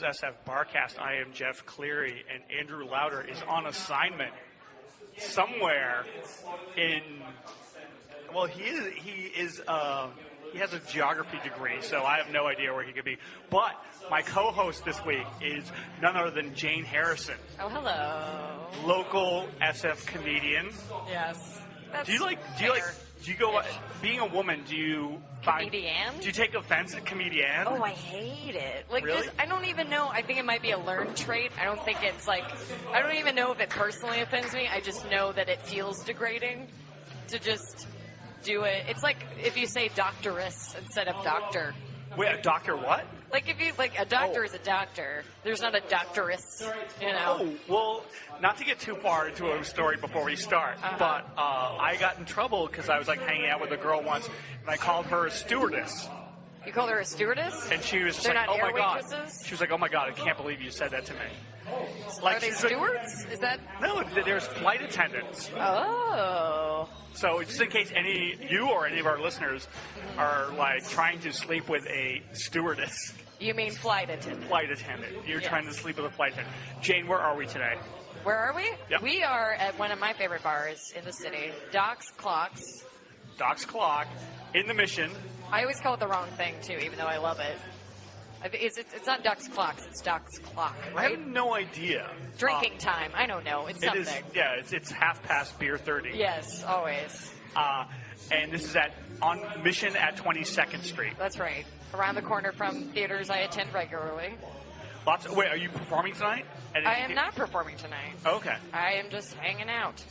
is SFBarkast. I am Jeff Cleary, and Andrew Lauder is on assignment somewhere in. Well, he has a geography degree, so I have no idea where he could be. But my co-host this week is none other than Jane Harrison. Oh, hello. Local SF comedian. Yes. Do you go being a woman? Do you comedian? Do you take offense at comedian? Oh, I hate it. Really? I don't even know. I think it might be a learned trait. I don't think it's I don't even know if it personally offends me. I just know that it feels degrading to just do it. It's like if you say doctoress instead of doctor. Wait, a doctor what? A doctor is a doctor. There's not a doctoress, Oh, well, not to get too far into a story before we start, but I got in trouble because I was hanging out with a girl once, and I called her a stewardess. You called her a stewardess? And she was just They're like, not oh my air God. waitresses? She was like, oh my God, I can't believe you said that to me. Are they stewards? Is that? No, there's flight attendants. Oh. So just in case you or any of our listeners are trying to sleep with a stewardess. You mean flight attendant? Flight attendant. You're trying to sleep with a flight attendant. Jane, where are we today? Where are we? Yep. We are at one of my favorite bars in the city, DocsClock. DocsClock in the Mission. I always call it the wrong thing too, even though I love it. It's not DocsClock, it's DocsClock, right? I have no idea. Drinking time. I don't know. It's something. It is. It's half past beer 30. Yes, always. And this is on Mission at 22nd Street. That's right. Around the corner from theaters I attend regularly. Wait, are you performing tonight? I am not performing tonight. Okay. I am just hanging out.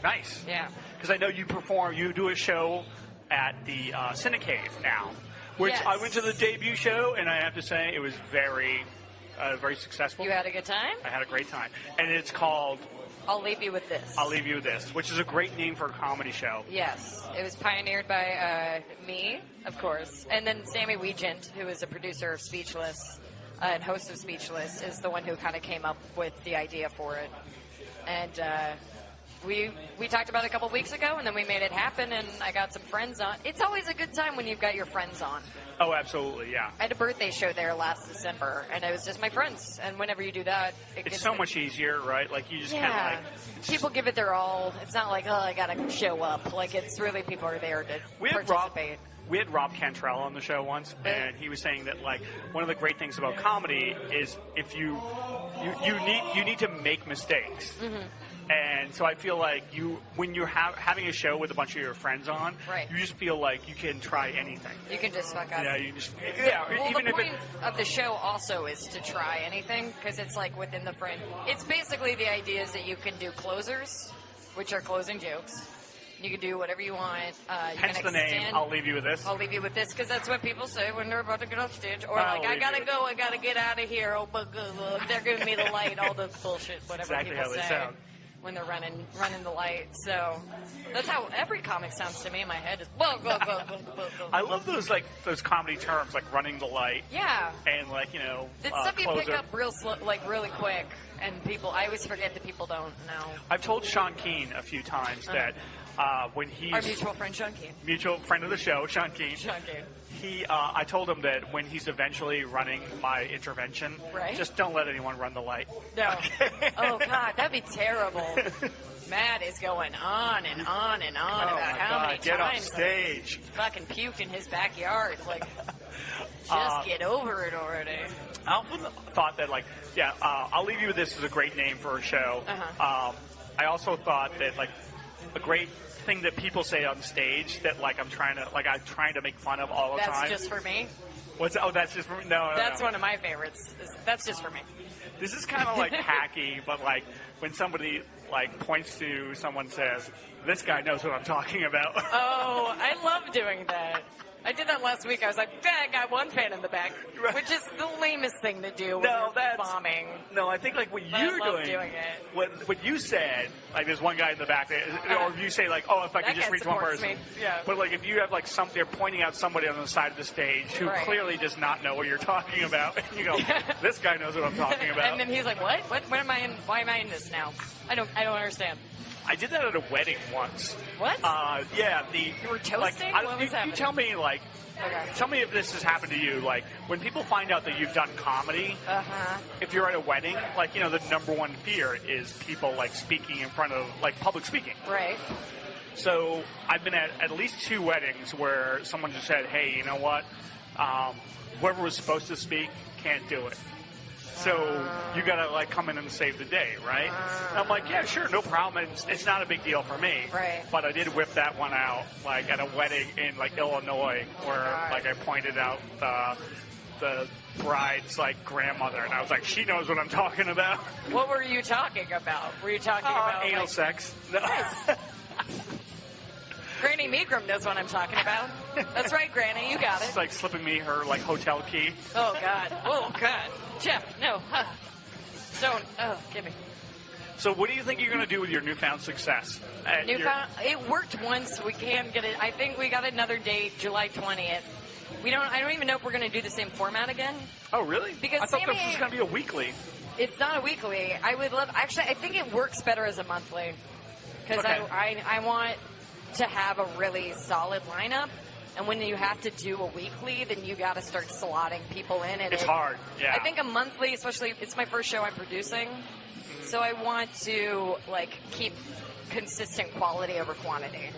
Nice. Yeah. Because I know you do a show at the Cinecave now, which yes. I went to the debut show, and I have to say it was very, very successful. You had a good time? I had a great time. And it's called I'll Leave You With This. I'll Leave You With This, which is a great name for a comedy show. Yes. It was pioneered by me, of course, and then Sammy Weegent, who is a producer of Speechless and host of Speechless, is the one who kind of came up with the idea for it. And we talked about it a couple weeks ago, and then we made it happen, and I got some friends on. It's always a good time when you've got your friends on. Oh, absolutely, yeah. I had a birthday show there last December, and it was just my friends. And whenever you do that, it's so much easier, right? You just kind of people give it their all. It's not like, oh, I gotta show up. It's really people are there to participate. We had Rob Cantrell on the show once, and he was saying that one of the great things about comedy is if you need to make mistakes. Mm-hmm. And so I feel like when you're having a show with a bunch of your friends on, right. You just feel like you can try anything. You can just fuck up. Yeah, Well, even the point of the show also is to try anything, because it's within the frame. It's basically the idea is that you can do closers, which are closing jokes. You can do whatever you want. Hence the name, I'll Leave You With This. I'll leave you with this, because that's what people say when they're about to get off stage. Or I gotta go, I gotta get out of here. Oh, but they're giving me the light, all the bullshit, whatever exactly people how they say sound. When they're running the light. So that's how every comic sounds to me in my head. Is I love those those comedy terms like running the light. Yeah. And it's stuff you closer. pick up real slow, really quick, and I always forget that people don't know. I've told Sean Keane a few times that when he's our mutual friend Sean Keane, mutual friend of the show, Sean Keane. I told him that when he's eventually running my intervention, right. Just don't let anyone run the light. No. Okay. Oh, God, that'd be terrible. Matt is going on and on and on about how many get times on stage. He fucking puked in his backyard. Just get over it already. I also thought that, I'll Leave You With This is a great name for a show. Uh-huh. I also thought that, a great thing that people say on stage that I'm trying to make fun of all the time. That's just for me? That's just for me? No. That's one of my favorites. That's just for me. This is kind of hacky, but when somebody points to someone says, this guy knows what I'm talking about. Oh, I love doing that. I did that last week. I was like, I got one fan in the back, right. Which is the lamest thing to do when you're bombing. No, I think what you're doing it. What you said, there's one guy in the back, or if you say if I could just reach one person. Me. Yeah. But if you have they're pointing out somebody on the side of the stage who clearly does not know what you're talking about, and you go, this guy knows what I'm talking about. And then he's like, what? What am I in? Why am I in this now? I don't understand. I did that at a wedding once. What? Yeah. You were toasting? What was happening? You tell me, Okay. Tell me if this has happened to you. Like, when people find out that you've done comedy, if you're at a wedding, like, you know, the number one fear is people, like, speaking in front of, like, public speaking. Right. So I've been at least 2 weddings where someone just said, hey, you know what? Whoever was supposed to speak can't do it. So you got to, like, come in and save the day, right? And I'm like, yeah, sure, no problem. It's not a big deal for me. Right. But I did whip that one out, like, at a wedding in, like, Illinois where, like, I pointed out the bride's, like, grandmother. And I was like, she knows what I'm talking about. What were you talking about? Were you talking about anal like, sex. No. Nice. Granny Megram knows what I'm talking about. That's right, Granny. You got it. She's, like, slipping me her, like, hotel key. Oh, God. Oh, God. Jeff, no. Don't. Oh, give me. So what do you think you're going to do with your newfound success? It worked once. We can get it. I think we got another date, July 20th. I don't even know if we're going to do the same format again. Oh, really? Because I thought this was going to be a weekly. It's not a weekly. I would love... Actually, I think it works better as a monthly. Because I want to have a really solid lineup. And when you have to do a weekly, then you got to start slotting people in. And it's hard, yeah. I think a monthly, especially, it's my first show I'm producing. So I want to, like, keep consistent quality over quantity,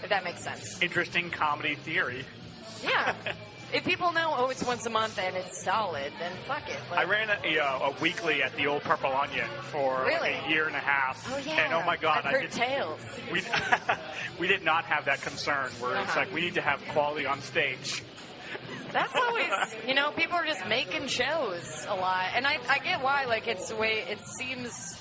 if that makes sense. Interesting comedy theory. Yeah. If people know, oh, it's once a month and it's solid, then fuck it. I ran a weekly at the old Purple Onion for like a year and a half. Oh, yeah. And oh, my God. I've heard tales. We did not have that concern where it's like we need to have quality on stage. That's always, you know, people are just making shows a lot. And I get why, like, it's the way it seems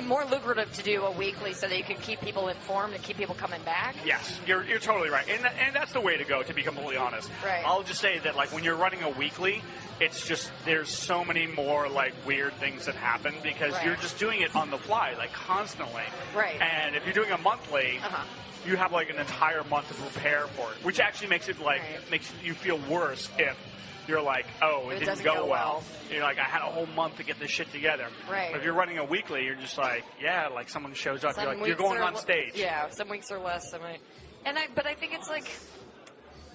more lucrative to do a weekly so that you can keep people informed and keep people coming back. Yes, you're totally right. And that's the way to go, to be completely honest. Right. I'll just say that, like, when you're running a weekly, it's just, there's so many more, like, weird things that happen because you're just doing it on the fly, like, constantly. Right. And if you're doing a monthly, you have, like, an entire month to prepare for it, which actually makes it, like, makes you feel worse if you're like, oh, it didn't go well. You're like, I had a whole month to get this shit together. Right. But if you're running a weekly, you're just like, yeah, like someone shows up, you're like, you're going on stage. Yeah, some weeks are less. But I think it's like,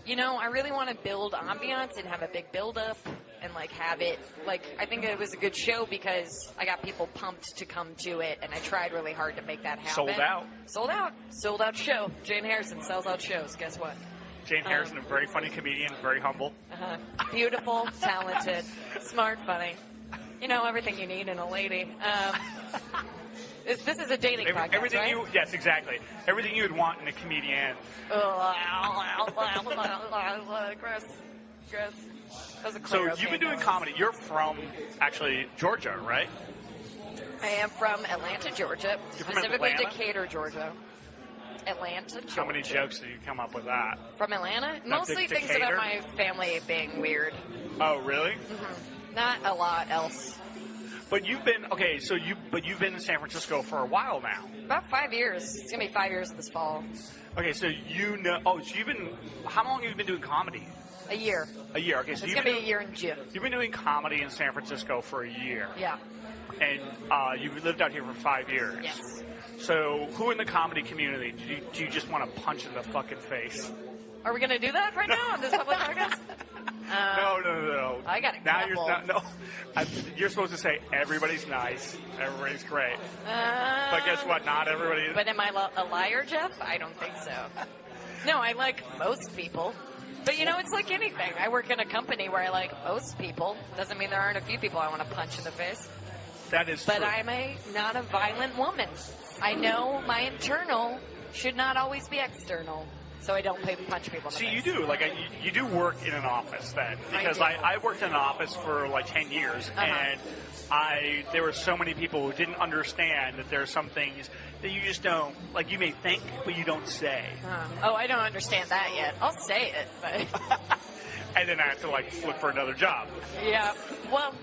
you know, I really want to build ambiance and have a big build-up and, like, have it, like, I think it was a good show because I got people pumped to come to it, and I tried really hard to make that happen. Sold out. Sold out show. Jane Harrison sells out shows. Guess what? Jane Harrison, a very funny comedian, very humble. Beautiful, talented, smart, funny. You know, everything you need in a lady. This is a dating podcast, everything right? Yes, exactly. Everything you would want in a comedian. Gross. That was a So you've been doing comedy. You're from, actually, Georgia, right? I am from Atlanta, Georgia. You're from specifically Atlanta? Decatur, Georgia. Atlanta, Georgia. How many jokes did you come up with that? From Atlanta? Mostly things about my family being weird. Oh, really? Mm-hmm. Not a lot else. But you've been you've been in San Francisco for a while now. About 5 years. It's gonna be 5 years this fall. Okay, so you know. Oh, so you've been. How long have you been doing comedy? A year. A year. Okay, so it's gonna be a year in June. You've been doing comedy in San Francisco for a year. Yeah. And you've lived out here for 5 years. Yes. So, who in the comedy community do you just want to punch in the fucking face? Are we going to do that right now on this public podcast? No. I got it. Now you're supposed to say everybody's nice, everybody's great. But guess what? Not everybody is. But am I a liar, Jeff? I don't think so. No, I like most people. But, you know, it's like anything. I work in a company where I like most people. Doesn't mean there aren't a few people I want to punch in the face. That is true. But I'm not a violent woman. I know my internal should not always be external, so I don't punch people in the face. See, you do. Like, you do work in an office then. Because I worked in an office for like 10 years, and there were so many people who didn't understand that there are some things that you just don't, like, you may think, but you don't say. Oh, I don't understand that yet. I'll say it, but... And then I have to, like, look for another job. Yeah. Well...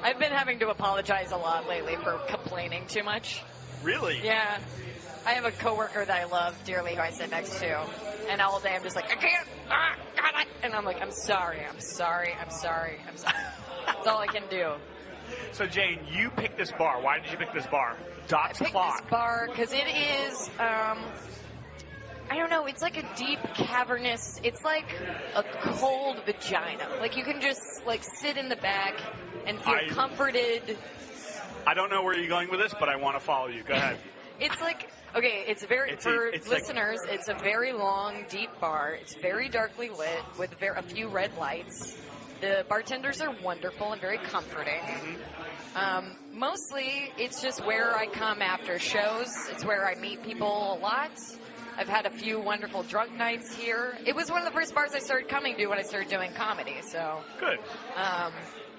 I've been having to apologize a lot lately for complaining too much. Really? Yeah. I have a coworker that I love dearly who I sit next to, and all day I'm just like, I can't, God, and I'm like, I'm sorry. That's all I can do. So, Jane, you picked this bar. Why did you pick this bar? I picked DocsClock. this bar because it is, I I don't know. It's like a deep, cavernous. It's like a cold vagina. Like you can just like sit in the back and feel comforted. I don't know where you're going with this, but I want to follow you. Go ahead. It's like listeners. It's a very long, deep bar. It's very darkly lit with a few red lights. The bartenders are wonderful and very comforting. Mm-hmm. Mostly, it's just where I come after shows. It's where I meet people a lot. I've had a few wonderful drunk nights here. It was one of the first bars I started coming to when I started doing comedy. So good.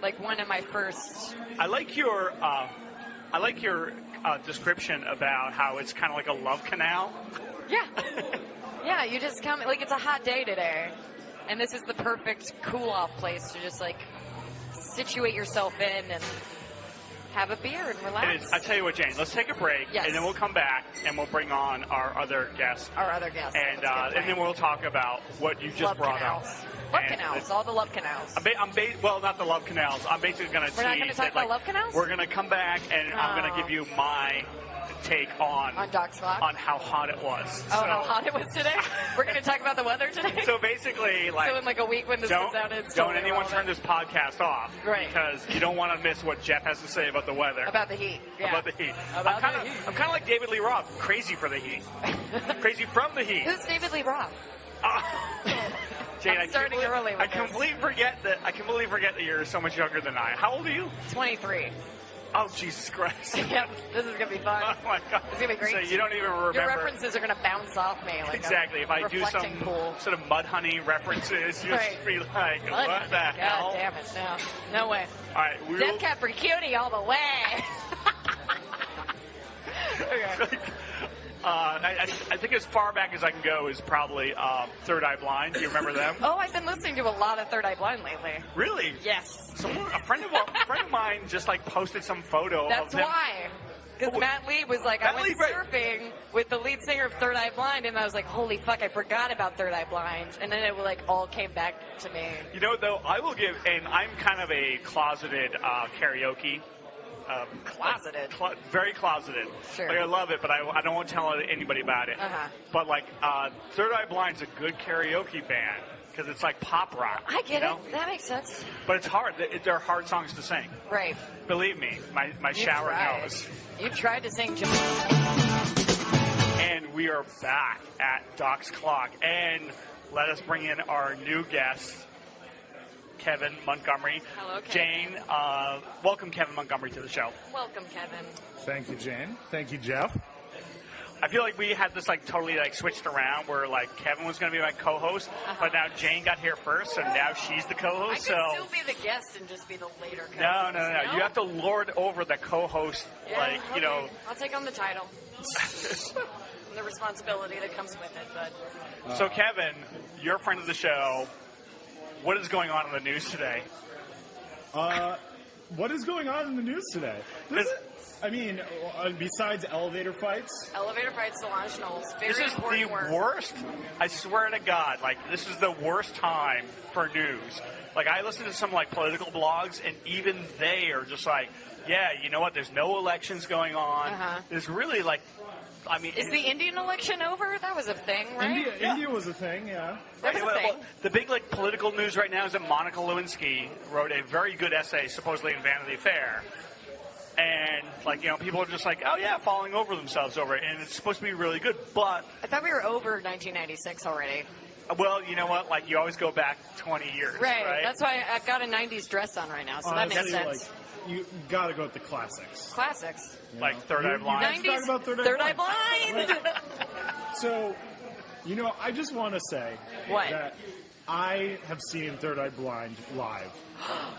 Like one of my first. I like your description about how it's kind of like a love canal. Yeah. Yeah, you just come, like it's a hot day today, and this is the perfect cool-off place to just like situate yourself in and have a beer and relax. It is. I tell you what, Jane, let's take a break, yes. and then we'll come back and we'll bring on our other guest. And then we'll talk about what you just love brought canals. up. Love canals, all the love canals. Well, not the love canals. I'm basically going to tease. We're not going to talk about love canals? We're going to come back, and I'm going to give you my take on DocsClock? On how hot it was. Oh, how hot it was today? We're going to talk about the weather today? So basically, like... So in like a week when this comes out, it's Don't anyone turn this podcast off. Right. Because you don't want to miss what Jeff has to say about the weather. About the heat. Yeah. About the heat. I'm kind of like David Lee Roth, crazy for the heat. Crazy from the heat. Who's David Lee Roth? Jane, I'm starting early with I completely forget that you're so much younger than I. How old are you? 23. Oh, Jesus Christ. Yep, this is going to be fun. Oh, my God. It's going to be great. So you don't even remember. Your references are going to bounce off me. Like exactly. If I do some sort of Mudhoney references, you'll just be like, what the hell? God damn it. No way. All right. Death Cab for Cutie all the way. Okay. I think as far back as I can go is probably Third Eye Blind. Do you remember them? Oh, I've been listening to a lot of Third Eye Blind lately. Really? Yes. So a friend of mine just like posted some photo That's of them. That's why. Because Matt Lee was like, I went surfing with the lead singer of Third Eye Blind, and I was like, holy fuck, I forgot about Third Eye Blind. And then it like all came back to me. You know, though, I will give, and I'm kind of a closeted karaoke. Closeted. Very closeted. Sure. Like, I love it, but I don't want to tell anybody about it. Uh-huh. But like Third Eye Blind's a good karaoke band because it's like pop rock. I get it. That makes sense. But it's hard. They're hard songs to sing. Right. Believe me, my shower knows. You tried to sing. And we are back at DocsClock, and let us bring in our new guest, Kevin Montgomery. Hello, Kevin. Jane, welcome Kevin Montgomery to the show. Welcome, Kevin. Thank you, Jane. Thank you, Jeff. I feel like we had this like totally like switched around where like Kevin was going to be my co-host, but now Jane got here first, so now she's the co-host. I could still be the guest and just be the later co-host. No. You have to lord over the co-host, you know. I'll take on the title. And the responsibility that comes with it, but. So Kevin, you're a friend of the show. What is going on in the news today? What is going on in the news today? I mean, besides elevator fights? Elevator fights, Solange Knowles. This is the worst. I swear to God, like, this is the worst time for news. Like, I listen to some, like, political blogs, and even they are just like, yeah, you know what, there's no elections going on. Uh-huh. There's really, like, I mean... Is the Indian election over? That was a thing, right? India was a thing, yeah. That was a thing. Well, the big, like, political news right now is that Monica Lewinsky wrote a very good essay, supposedly in Vanity Fair. And, like, you know, people are just like, oh, yeah, falling over themselves over it. And it's supposed to be really good, but... I thought we were over 1996 already. Well, you know what? Like, you always go back 20 years, right? That's why I've got a 90s dress on right now, so that makes sense. Like, you got to go with the classics. Classics. Like Third Eye Blind. 90s, about Third Eye Blind. So, you know, I just want to say what? that I have seen Third Eye Blind live.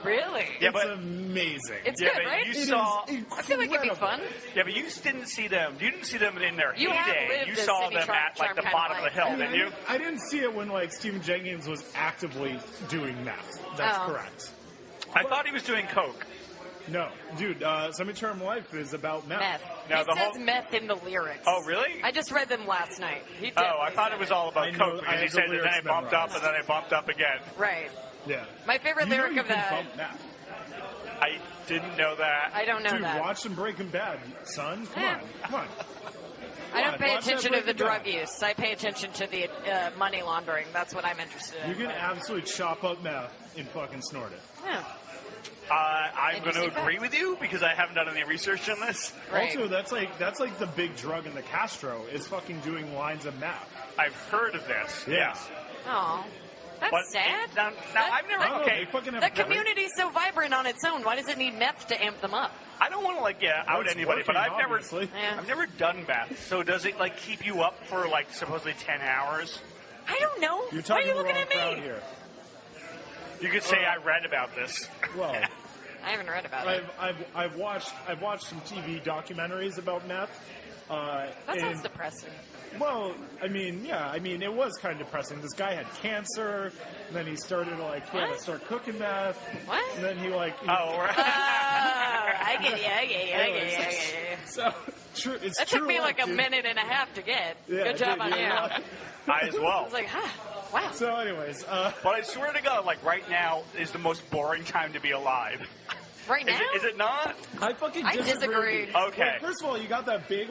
Really? Yeah, it's amazing. It's good, right? You saw. I feel like it'd be fun. Yeah, but you didn't see them. You didn't see them in their You heyday. You saw them at like the bottom of the hill, didn't you? I didn't see it when like Stephen Jenkins was actively doing meth. That's correct. I thought he was doing coke. No, dude. Semi-Term Life is about meth. No, it says meth in the lyrics. Oh, really? I just read them last night. I thought it was all about coke because he said that then it bumped up and then it bumped up again. Right. Yeah. My favorite lyric of that. I didn't know that. I don't know Dude, that. watch some Breaking Bad, son. Come on. I don't pay Watch that attention to the break it down. drug use. I pay attention to the money laundering. That's what I'm interested in. You can absolutely chop up meth and fucking snort it. Yeah. I'm going to Interesting agree fact. with you because I haven't done any research on this. Right. Also, that's like the big drug in the Castro is fucking doing lines of meth. I've heard of this. Yeah. Yes. Oh, that's But sad. now I've never. I don't know, Okay. they fucking have The community's so vibrant on its own. Why does it need meth to amp them up? I don't want to out It's anybody, but working, I've never. obviously. Yeah. I've never done meth. So does it keep you up for supposedly 10 hours? I don't know. You're Why are talking you to the looking wrong at crowd me? here. You could say I read about this. Well, I haven't read about it. I've watched some TV documentaries about meth. That sounds and- depressing. Well, it was kind of depressing. This guy had cancer, and then he started to start cooking meth. What? And then he Oh, right. I get you. I get you. So true. It's That true took me life, a dude. minute and a half to get. Yeah, Good job dude, on you you. know. I as I well. was like, wow. So, anyways, But I swear to God, right now is the most boring time to be alive. Right now? Is it not? I fucking I disagree. disagree. with you. Okay. Well, first of all, you got that big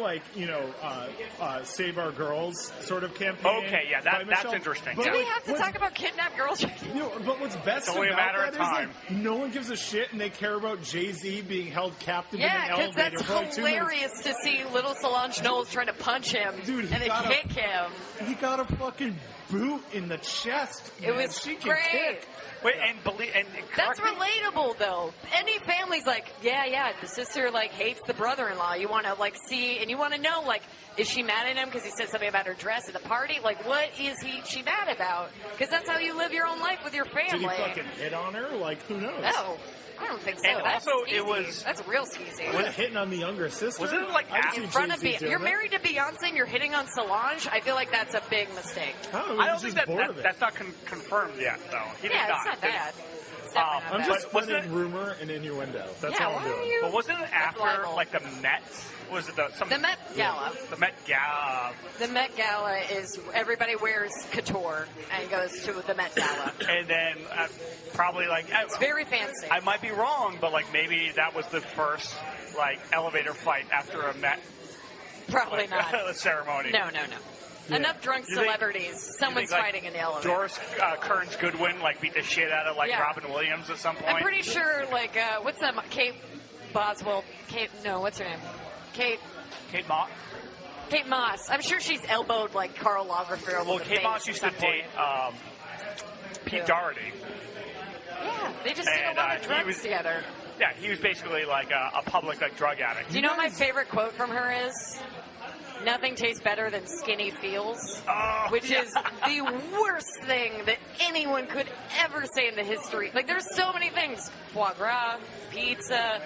Save Our Girls sort of campaign. Okay, yeah, by that's Michelle. interesting. But, Do Yeah. we have to what's- talk about kidnapped girls? But what's best It's only a about matter that of is time. no one gives a shit, and they care about Jay-Z being held captive in Yeah, an because elevator that's for 2 minutes. hilarious to see little Solange Knowles trying to punch him Dude, he and then got a- kick him. He got a fucking boot in the chest. It man. was she can great. kick. Wait, That's correct me- relatable, though. Any family's like, yeah, the sister hates the brother-in-law. You want to see, and you want to know is she mad at him because he said something about her dress at the party? What is she mad about? Because that's how you live your own life with your Did he family. fucking hit on her? Who knows? No, I don't think so. And That's also, skeezy. it was- that's real skeezy. Was it hitting on the younger sister? Wasn't it I've in seen front of Jay-Z doing You're it. married to Beyonce and you're hitting on Solange. I feel like that's a big mistake. I don't know. I He don't was think just bored of it. that's not confirmed yet, though. He did Yeah, not. it's not bad. It's definitely I'm not just bad. wasn't spreading rumor and innuendo. That's Yeah, all I'm why are doing. you? But wasn't it That's after libel. the Met? Was it The Met Gala. The Met Gala. The Met Gala is everybody wears couture and goes to the Met Gala. And then probably It's very fancy. I might be wrong, but maybe that was the first elevator fight after a Met Probably not. ceremony. No. Enough drunk You think- celebrities. Someone's think, fighting in the elevator. Doris Kearns Goodwin beat the shit out of Yeah. Robin Williams at some point. I'm pretty sure, what's that? Kate Boswell. What's her name? Kate Moss. Kate Moss. I'm sure she's elbowed Karl Lagerfeld. Well, with a Kate face Moss at used to some point. date Pete Yeah. Doherty. Yeah, they just did a And, lot of he drugs was- together. Yeah, he was basically a public drug addict. Do you know what my favorite quote from her is? Nothing tastes better than skinny feels. Oh, Which yeah. is the worst thing that anyone could ever say in the history. There's so many things. Foie gras, pizza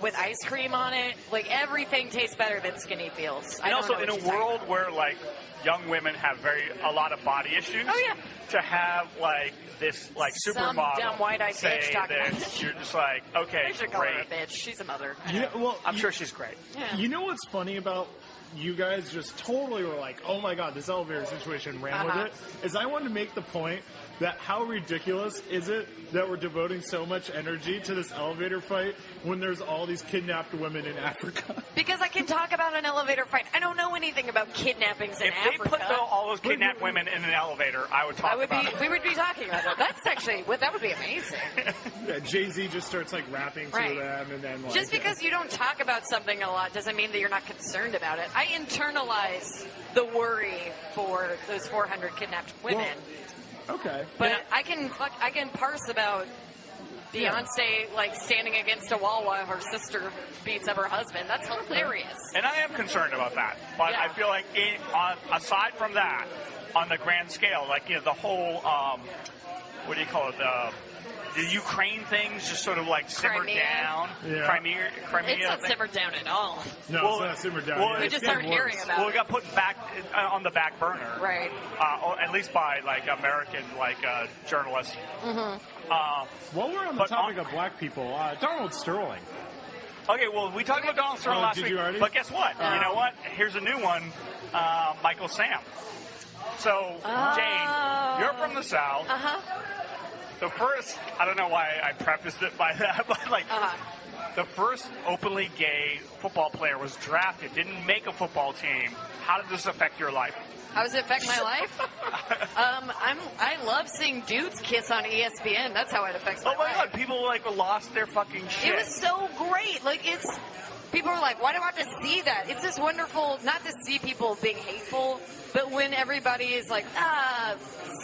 with ice cream on it. Everything tastes better than skinny feels. I And don't also know in what a she's talking world about. where young women have a lot of body issues. Oh, yeah. To have this Some supermodel dumb white-eyed say bitch talking about this, this. you're just okay, I should call her a great. bitch. She's a mother. I'm sure she's great. Yeah. You know what's funny about you guys just totally were oh my god, this elevator situation ran with it? Is I wanted to make the point that how ridiculous is it that we're devoting so much energy to this elevator fight when there's all these kidnapped women in Africa? Because I can talk about an elevator fight. I don't know anything about kidnappings in If Africa. they put all those kidnapped women in an elevator, I would talk about it. We would be talking about that. That's actually, that would be amazing. Yeah, Jay-Z just starts rapping to Right. them and then Just because you don't talk about something a lot doesn't mean that you're not concerned about it. I internalize the worry for those 400 kidnapped women, okay. but I can parse about Beyonce standing against a wall while her sister beats up her husband. That's hilarious. And I am concerned about that. But Yeah. I feel aside from that, on the grand scale, the whole, what do you call it, the Ukraine things just sort of simmered Crimea. down. Yeah. Crimea, It's I not think. simmered down at all. No, Well, it's not simmered down. well, yet. we It's just getting aren't hearing worse. about Well, it got put back on the back burner. Right. Or at least by American journalists. While we're on the But topic of black people, Donald Sterling. Okay, well, we talked about Donald Sterling Oh, last did week, you already? but guess what? Oh. You know what? Here's a new one, Michael Sam. So, Jane, you're from the South. Uh-huh. So first, I don't know why I prefaced it by that, but the first openly gay football player was drafted, didn't make a football team. How did this affect your life? How does it affect my life? I love seeing dudes kiss on ESPN. That's how it affects my life. Oh my God, people like lost their fucking shit. It was so great. Like people are like, why do I have to see that? It's just wonderful not to see people being hateful, but when everybody is like,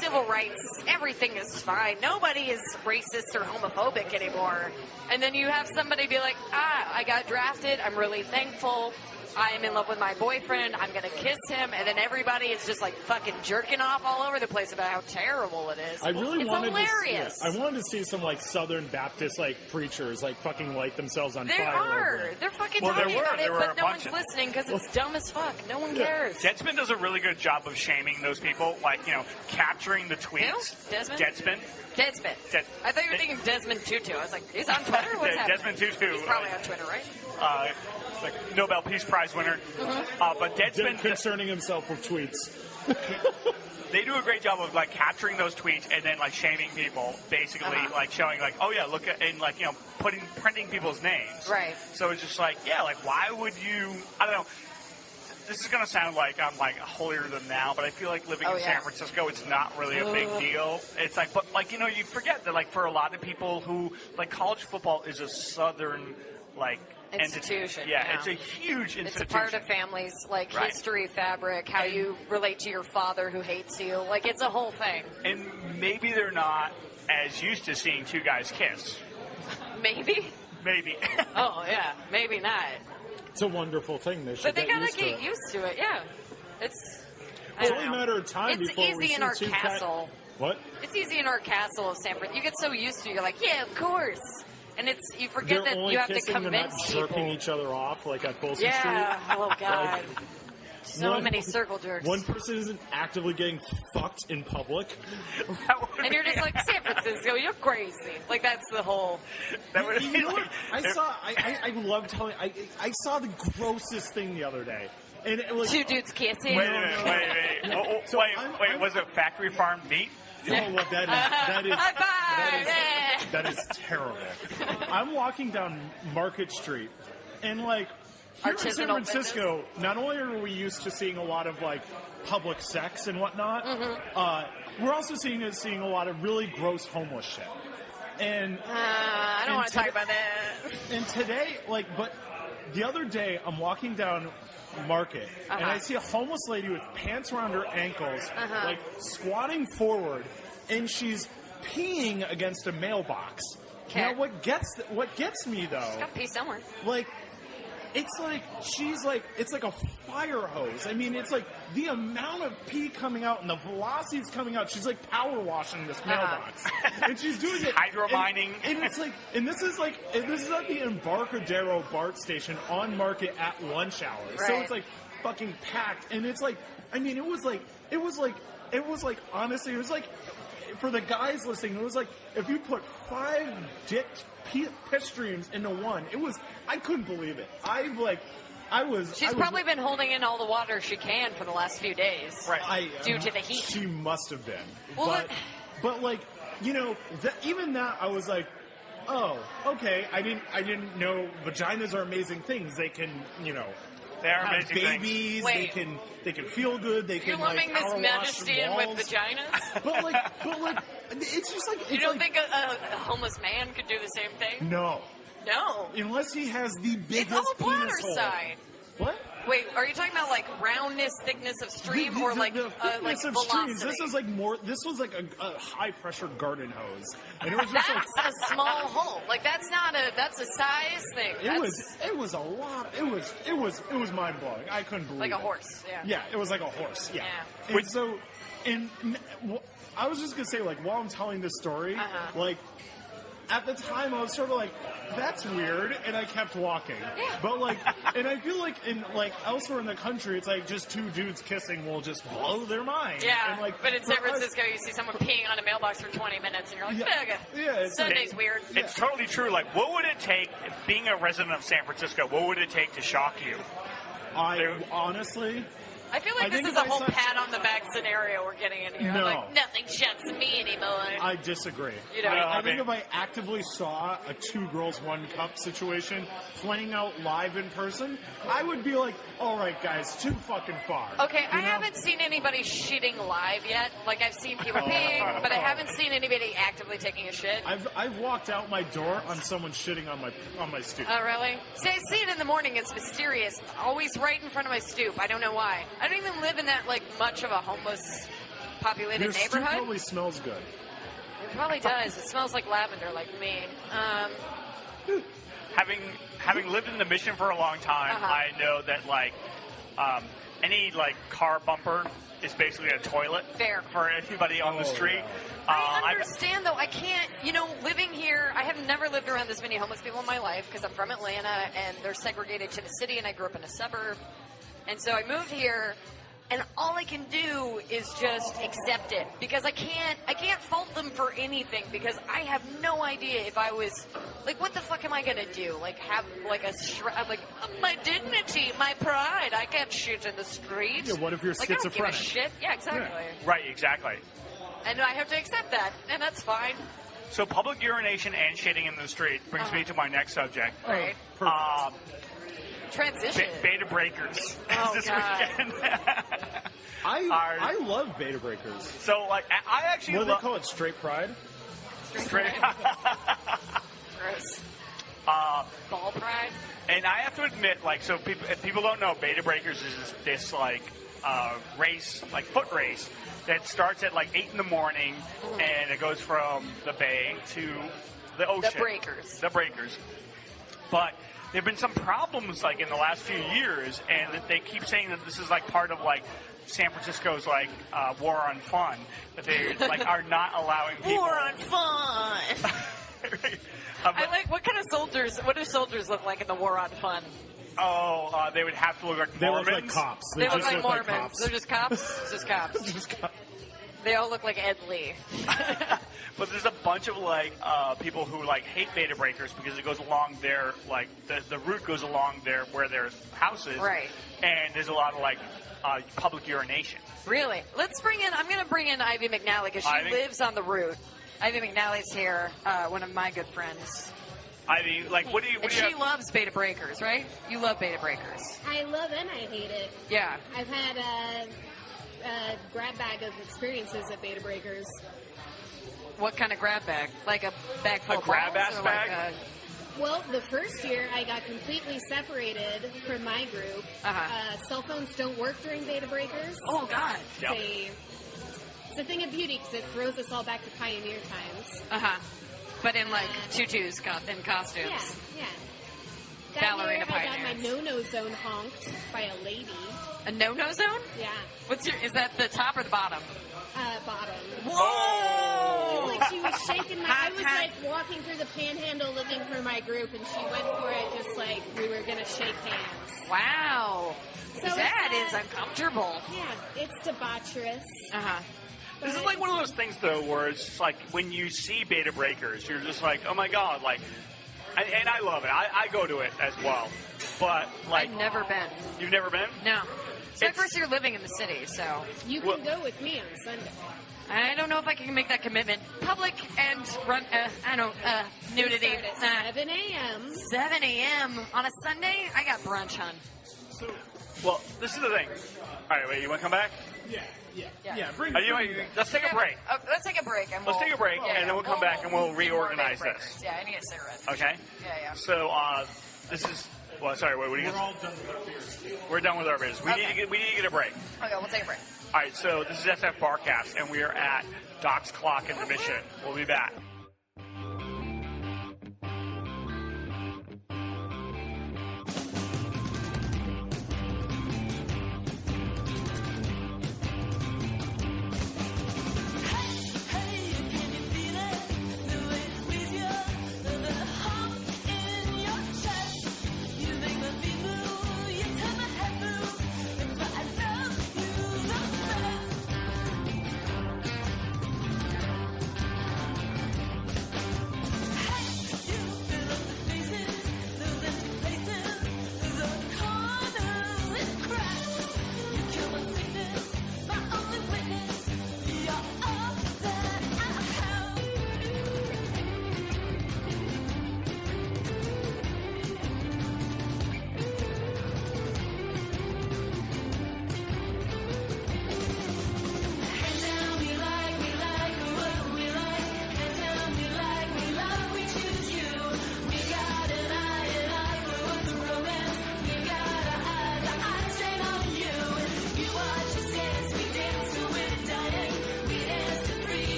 civil rights, everything is fine. Nobody is racist or homophobic anymore. And then you have somebody be like, I got drafted. I'm really thankful. I am in love with my boyfriend. I'm going to kiss him. And then everybody is just like fucking jerking off all over the place about how terrible it is. I really it's wanted hilarious. I wanted to see some like Southern Baptist like preachers like fucking light themselves on There fire. are. They're fucking talking about it, but no one's of... listening because it's dumb as fuck. No one cares. Deadspin does a really good job of shaming those people, like, capturing the tweets. Who? Desmond? Deadspin. I thought you were thinking Desmond Tutu. I was like, he's on Twitter? What's happening? Desmond Tutu. He's probably on Twitter, right? Like Nobel Peace Prize winner. But Deadspin... Concerning himself with tweets. They do a great job of, like, capturing those tweets and then, like, shaming people, basically, like, showing, like, oh, yeah, look at... And, like, printing people's names. Right. So it's just like, yeah, like, why would you... I don't know. This is going to sound like I'm, like, holier than thou, but I feel like living in San Francisco, it's not really a big deal. It's like, but, like, you forget that, like, for a lot of people who, like, college football is a Southern, like... institution. Yeah, it's a huge institution. It's a part of families, like history, fabric, how you relate to your father who hates you. Like, it's a whole thing. And maybe they're not as used to seeing two guys kiss. Maybe? Maybe. Oh, yeah. Maybe not. It's a wonderful thing. They should But they gotta get get used to it, yeah. It's only a matter of time it's before we easy in see our two castle. What? It's easy in our castle of San Francisco. You get so used to it, you're like, yeah, of course. And you forget They're that only you have to kissing, convince they're not people. jerking each other off like at Folsom Street. Yeah, oh God. So many circle jerks. One person isn't actively getting fucked in public. And you're just like, San Francisco, you're crazy. Like, that's the whole... You know what? I love telling... I saw the grossest thing the other day. And it was... Two dudes kissing. Wait a minute, wait. Was it factory farm meat? Oh, well, that is terrible. I'm walking down Market Street, and like here in San Francisco, not only are we used to seeing a lot of like public sex and whatnot, we're also seeing a lot of really gross homeless shit. And I don't want to talk about that. And today, but the other day, I'm walking down Market, and I see a homeless lady with pants around her ankles, like squatting forward, and she's peeing against a mailbox. Okay. Now, what gets me though? She's got to pee somewhere. It's like it's like a fire hose. I mean, it's like the amount of pee coming out and the velocities coming out. She's like power washing this mailbox, and she's doing it hydro mining. And it's like, and this is at the Embarcadero BART station on Market at lunch hour. Right. So it's like fucking packed, and it's like, I mean, it was like honestly, it was like. For the guys listening, it was like if you put 5 dicked piss streams into one. I couldn't believe it. She's probably been holding in all the water she can for the last few days, right? Due to the heat. She must have been. Well, but like even that, I was like, oh, okay. I didn't know vaginas are amazing things. They can, they are have amazing babies. Wait. They can feel good. They can lumping this power majesty in wash with walls. vaginas? but it's just like You don't think a homeless man could do the same thing? No, Unless he has the biggest it's all bladder penis hole. side. What? Wait, are you talking about like roundness, thickness of stream, or like the thickness of velocity? streams? This was like a high pressure garden hose, and it was just That's a small hole. Like that's a size thing. It was a lot. It was mind blowing. I couldn't believe like it. a horse. Yeah. Yeah, it was like a horse. Yeah. And I was just gonna say, like, while I'm telling this story, like. At the time, I was sort of like, "That's weird," and I kept walking. Yeah. But and I feel like elsewhere in the country, it's like just two dudes kissing will just blow their mind. Yeah. And but in San Francisco, you see someone peeing on a mailbox for 20 minutes, and you're like, "Yeah, Sunday's weird." It's totally true. Like, what would it take, being a resident of San Francisco? What would it take to shock you? Honestly, I feel like I this think is if a I whole saw- pat on the back scenario we're getting in here. No. Like, nothing shocks me anymore. I disagree. You know, I think if I actively saw a 2 girls 1 cup situation playing out live in person, I would be like, all right, guys, too fucking far. Okay, You I know? haven't seen anybody shitting live yet. Like, I've seen people peeing, but I haven't seen anybody actively taking a shit. I've walked out my door on someone shitting on my stoop. Oh, really? See, I see it in the morning. It's mysterious. Always right in front of my stoop. I don't know why. I don't even live in that, like, much of a homeless populated Your stoop neighborhood. probably smells good. It probably does. It smells like lavender, like me. Having lived in the Mission for a long time, I know that like any like car bumper is basically a toilet Fair. for anybody on the street. I understand, though. I can't, living here, I have never lived around this many homeless people in my life because I'm from Atlanta and they're segregated to the city and I grew up in a suburb. And so I moved here and all I can do is just accept it because I can't fault them for anything because I have no idea if I was, like, what the fuck am I going to do? Like, have, like, my dignity, my pride. I can't shit in the street. Yeah, what if you're like, schizophrenic? I don't give a shit. Yeah, exactly. Right, exactly. And I have to accept that, and that's fine. So public urination and shitting in the street brings me to my next subject. Right. Transition. Beta breakers. Oh, this God. weekend. I love beta breakers. So, like, I actually What do they call it? Straight pride? Straight. Gross. Ball pride. And I have to admit, like, so if people don't know, beta breakers is this like race, like foot race that starts at like 8 in the morning, and it goes from the bay to the ocean. The breakers. But there have been some problems like in the last few years, and they keep saying that this is like part of like San Francisco's like war on fun, that they like are not allowing people. War on fun. I like, what kind of soldiers? What do soldiers look like in the war on fun? Oh, they would have to look like Mormons. They look like cops. They look just like Mormons. cops. They're just cops. It's just cops. Just cops. They all look like Ed Lee. But there's a bunch of like people who like hate beta breakers because it goes along their like the route goes along there where there's houses, Right. And there's a lot of like public urination. Really? I'm going to bring in Ivy McNally because she lives on the route. Ivy McNally's here, one of my good friends. Ivy, like, what do you? She loves beta breakers, right? You love beta breakers. I love and I hate it. Yeah. I've had a grab bag of experiences at Beta Breakers. What kind of grab bag? Like a bag full A of grab balls, ass or bag? Like Well, the first year I got completely separated from my group. Cell phones don't work during Beta Breakers. oh, God. Yep. It's a thing of beauty because it throws us all back to pioneer times. Uh-huh. But in, like, tutus in costumes. Yeah. That Ballerina year I got my pioneers. no-no zone honked by a lady. A no-no zone? Yeah. Is that the top or the bottom? Bottom. Whoa! It's like she was shaking I was like walking through the panhandle looking for my group and she went for it just like we were going to shake hands. Wow. So That it's, is uncomfortable. Yeah, it's debaucherous. Uh-huh. This is like one of those things, though, where it's just like when you see beta breakers, you're just like, oh my god, like, and I love it. I go to it as well, but like, I've never been. You've never been? No. It's my first year living in the city, so You can go with me on Sunday. I don't know if I can make that commitment. Public and nudity. We start at 7 a.m. 7 a.m. on a Sunday? I got brunch, hon. Well, this is the thing. All right, wait, you want to come back? Yeah, bring Let's take a break. Let's take a break. And Let's take a break, and then we'll come back and we'll reorganize this. Yeah, I need a cigarette. Okay? Yeah. So, this is... Well, sorry, what are you We're all done with our beers. We're done with our business. We need to get a break. Okay, we'll take a break. All right, so this is SFBarkast, and we are at DocsClock in the Mission. We'll be back.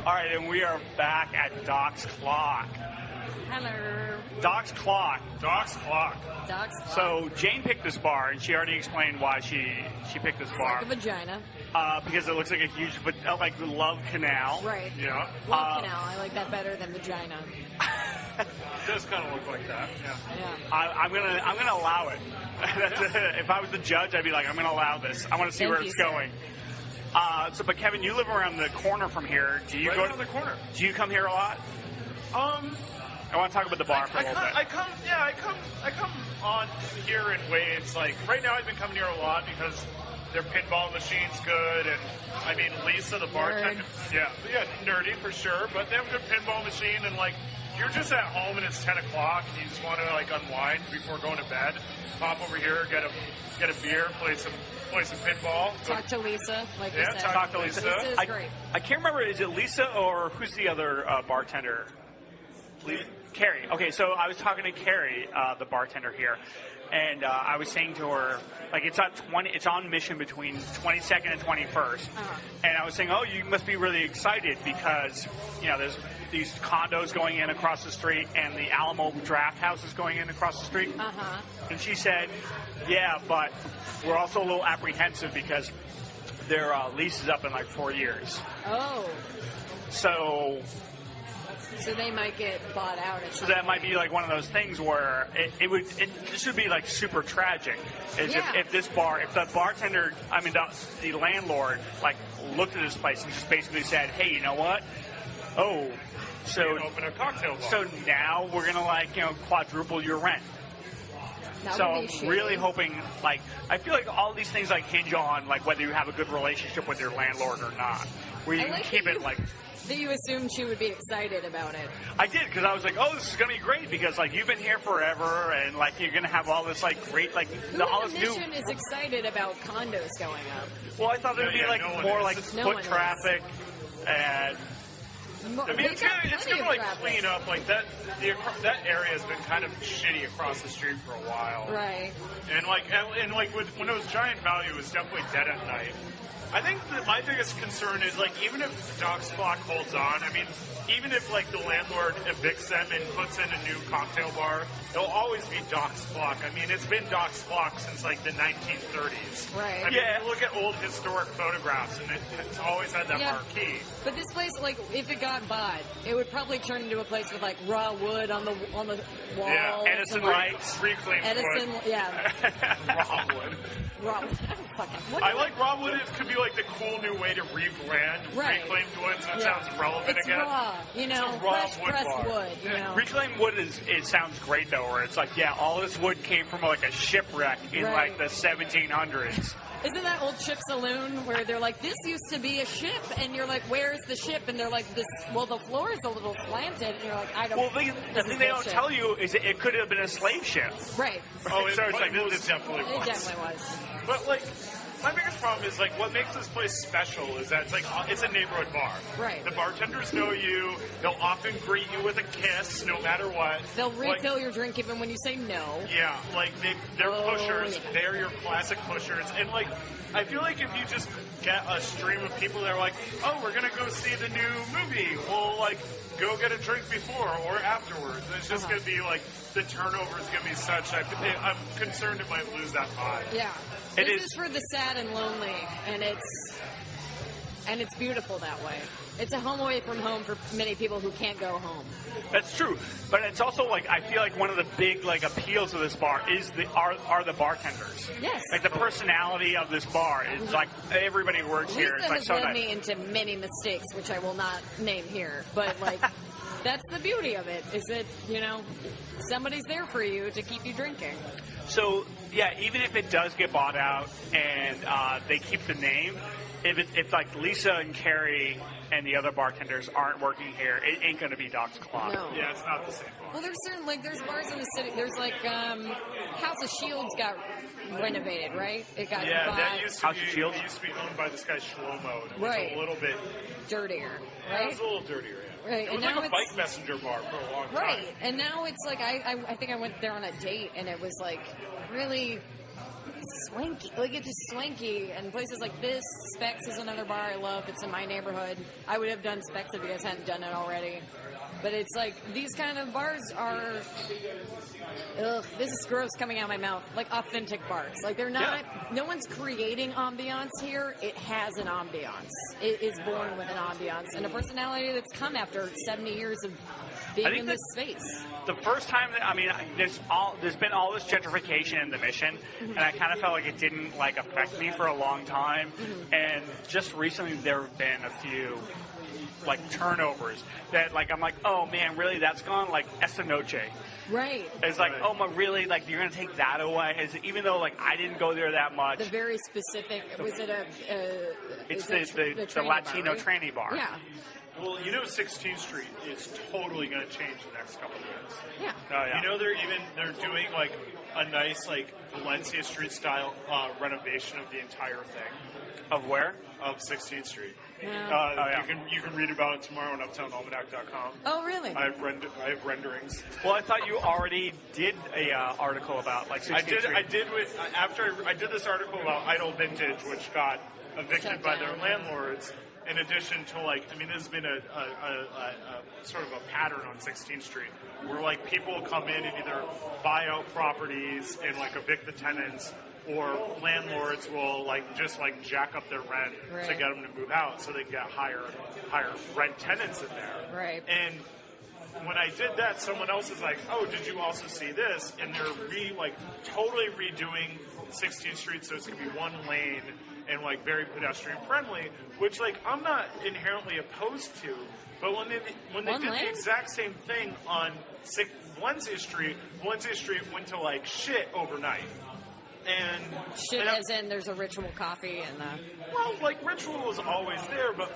All right, and we are back at DocsClock. Hello. DocsClock. DocsClock. DocsClock. So Jane picked this bar, and she already explained why she picked this bar. Like a vagina. Because it looks like a huge, like the love canal. Right. Yeah. Love canal. I like that better than vagina. It does kind of look like that. Yeah. I'm gonna allow it. If I was the judge, I'd be like, I'm gonna allow this. I want to see where it's going. But Kevin, you live around the corner from here. Do you Right go around the corner? Do you come here a lot? I want to talk about the bar for a little bit. I come on here in waves. Like right now, I've been coming here a lot because their pinball machine's good, and I mean Lisa, the bartender, yeah, nerdy for sure. But they have a good pinball machine, and like you're just at home and it's 10 o'clock, and you just want to like unwind before going to bed. Pop over here, get a beer, play some pinball. Talk to Lisa, like you said. Talk to Lisa. Lisa is great. I can't remember. Is it Lisa or who's the other bartender? Carrie. Okay, so I was talking to Carrie, the bartender here, and I was saying to her, like, it's on Mission between 22nd and 21st, and I was saying, oh, you must be really excited because, you know, there's these condos going in across the street, and the Alamo Draft House is going in across the street. And she said, yeah, but we're also a little apprehensive because their lease is up in like 4 years. Oh. So they might get bought out. So that might be like one of those things where this would be like super tragic. If the bartender, the landlord, like looked at this place and just basically said, hey, you know what? Oh, so open a cocktail bar. So now we're gonna quadruple your rent. So I'm really hoping, like, I feel like all these things like hinge on like whether you have a good relationship with your landlord or not. Where you can keep it like. That you assumed she would be excited about it. I did, because I was like, oh, this is going to be great, because, like, you've been here forever, and, like, you're going to have all this, like, great, like, all this new... Mission is excited about condos going up. Well, I thought there would be, like, more, like, foot traffic, and... I mean, it's gonna like clean up like that. That area has been kind of shitty across the street for a while, right? And when it was Giant Value, it was definitely dead at night. I think that my biggest concern is like even if DocsClock holds on, I mean, even if like the landlord evicts them and puts in a new cocktail bar, it'll always be DocsClock. I mean, it's been DocsClock since like the 1930s. Right. I mean, you look at old historic photographs, and it's always had that marquee. But this place, like, if it got bought, it would probably turn into a place with like raw wood on the wall. Yeah, Edison lights, reclaimed Edison, wood. yeah. Raw wood. Raw wood. I like raw wood. It could be like the cool new way to rebrand reclaimed wood, so it sounds relevant it's again. Raw, you know, fresh pressed wood. You know. Reclaimed wood it sounds great though, where it's like, all this wood came from like a shipwreck in like the 1700s. Isn't that Old Ship Saloon where they're like, this used to be a ship, and you're like, where's the ship? And they're like, the floor is a little slanted, and you're like, I don't know. Well, the thing they don't tell you is it could have been a slave ship. Right. Oh, so it's like, it definitely was. It definitely was. But, like, my biggest problem is, like, what makes this place special is that it's, like, it's a neighborhood bar. Right. The bartenders know you. They'll often greet you with a kiss, no matter what. They'll refill your drink even when you say no. Yeah, like, they're pushers. Yeah. They're your classic pushers. And, like, I feel like if you just get a stream of people that are like, oh, we're going to go see the new movie, we'll, like, go get a drink before or afterwards. It's just going to be, like, the turnover is going to be such. I'm concerned it might lose that vibe. Yeah. This is for the sad and lonely, and it's beautiful that way. It's a home away from home for many people who can't go home. That's true, but it's also like I feel like one of the big like appeals of this bar is are the bartenders. Yes, like the personality of this bar is like everybody who works here. It's like has so led nice. me into many mistakes, which I will not name here, but like. That's the beauty of it, is that, you know, somebody's there for you to keep you drinking. So, even if it does get bought out and they keep the name, if like Lisa and Carrie and the other bartenders aren't working here, it ain't going to be DocsClock. No. Yeah, it's not the same bar. Well, there's bars in the city. There's like House of Shields got renovated, right? It got bought. That used to House of Shields? It used to be owned by this guy Shlomo. And it was right. a little bit dirtier, right? It was a little dirtier, yeah. Right, It was and like now a bike messenger bar for a long time. right, and now it's like I think I went there on a date, and it was like really swanky. Like it's just swanky, and places like this. Specs is another bar I love. It's in my neighborhood. I would have done Specs if you guys hadn't done it already. But it's like these kind of bars are. Ugh, this is gross coming out of my mouth. Like authentic bars. Like they're not. Yeah. No one's creating ambiance here. It has an ambiance. It is born with an ambiance and a personality that's come after 70 years of being in this space. The first time that, I mean, there's been all this gentrification in the Mission, and I kind of felt like it didn't like affect me for a long time. And just recently, there have been a few like turnovers that like I'm like, oh man, really? That's gone? Like Esta Noche. Right. It's like, oh my, really? Like you're gonna take that away? Even though like I didn't go there that much. The very specific. Was it a? It's the Latino bar, right? tranny bar. Yeah. Well, 16th Street is totally going to change the next couple of years. Yeah. Oh, yeah. They're doing like a nice like Valencia Street style renovation of the entire thing. Of where? Of 16th Street. Yeah. You can read about it tomorrow on UptownAlmanac.com. Oh, really? I have renderings. Well, I thought you already did a article about like 16th Street. I did after I did this article about Idle Vintage, which got evicted by their landlords. In addition to this has been a sort of a pattern on 16th Street where like people come in and either buy out properties and like evict the tenants, or landlords will just jack up their rent to get them to move out so they can get higher rent tenants in there. Right. And when I did that, someone else is like, "Oh, did you also see this?" And they're totally redoing 16th Street so it's gonna be one lane and very pedestrian friendly, which I'm not inherently opposed to. But when they did the exact same thing on Valencia Street went to shit overnight. And shit as in there's a Ritual coffee and Ritual was always there, but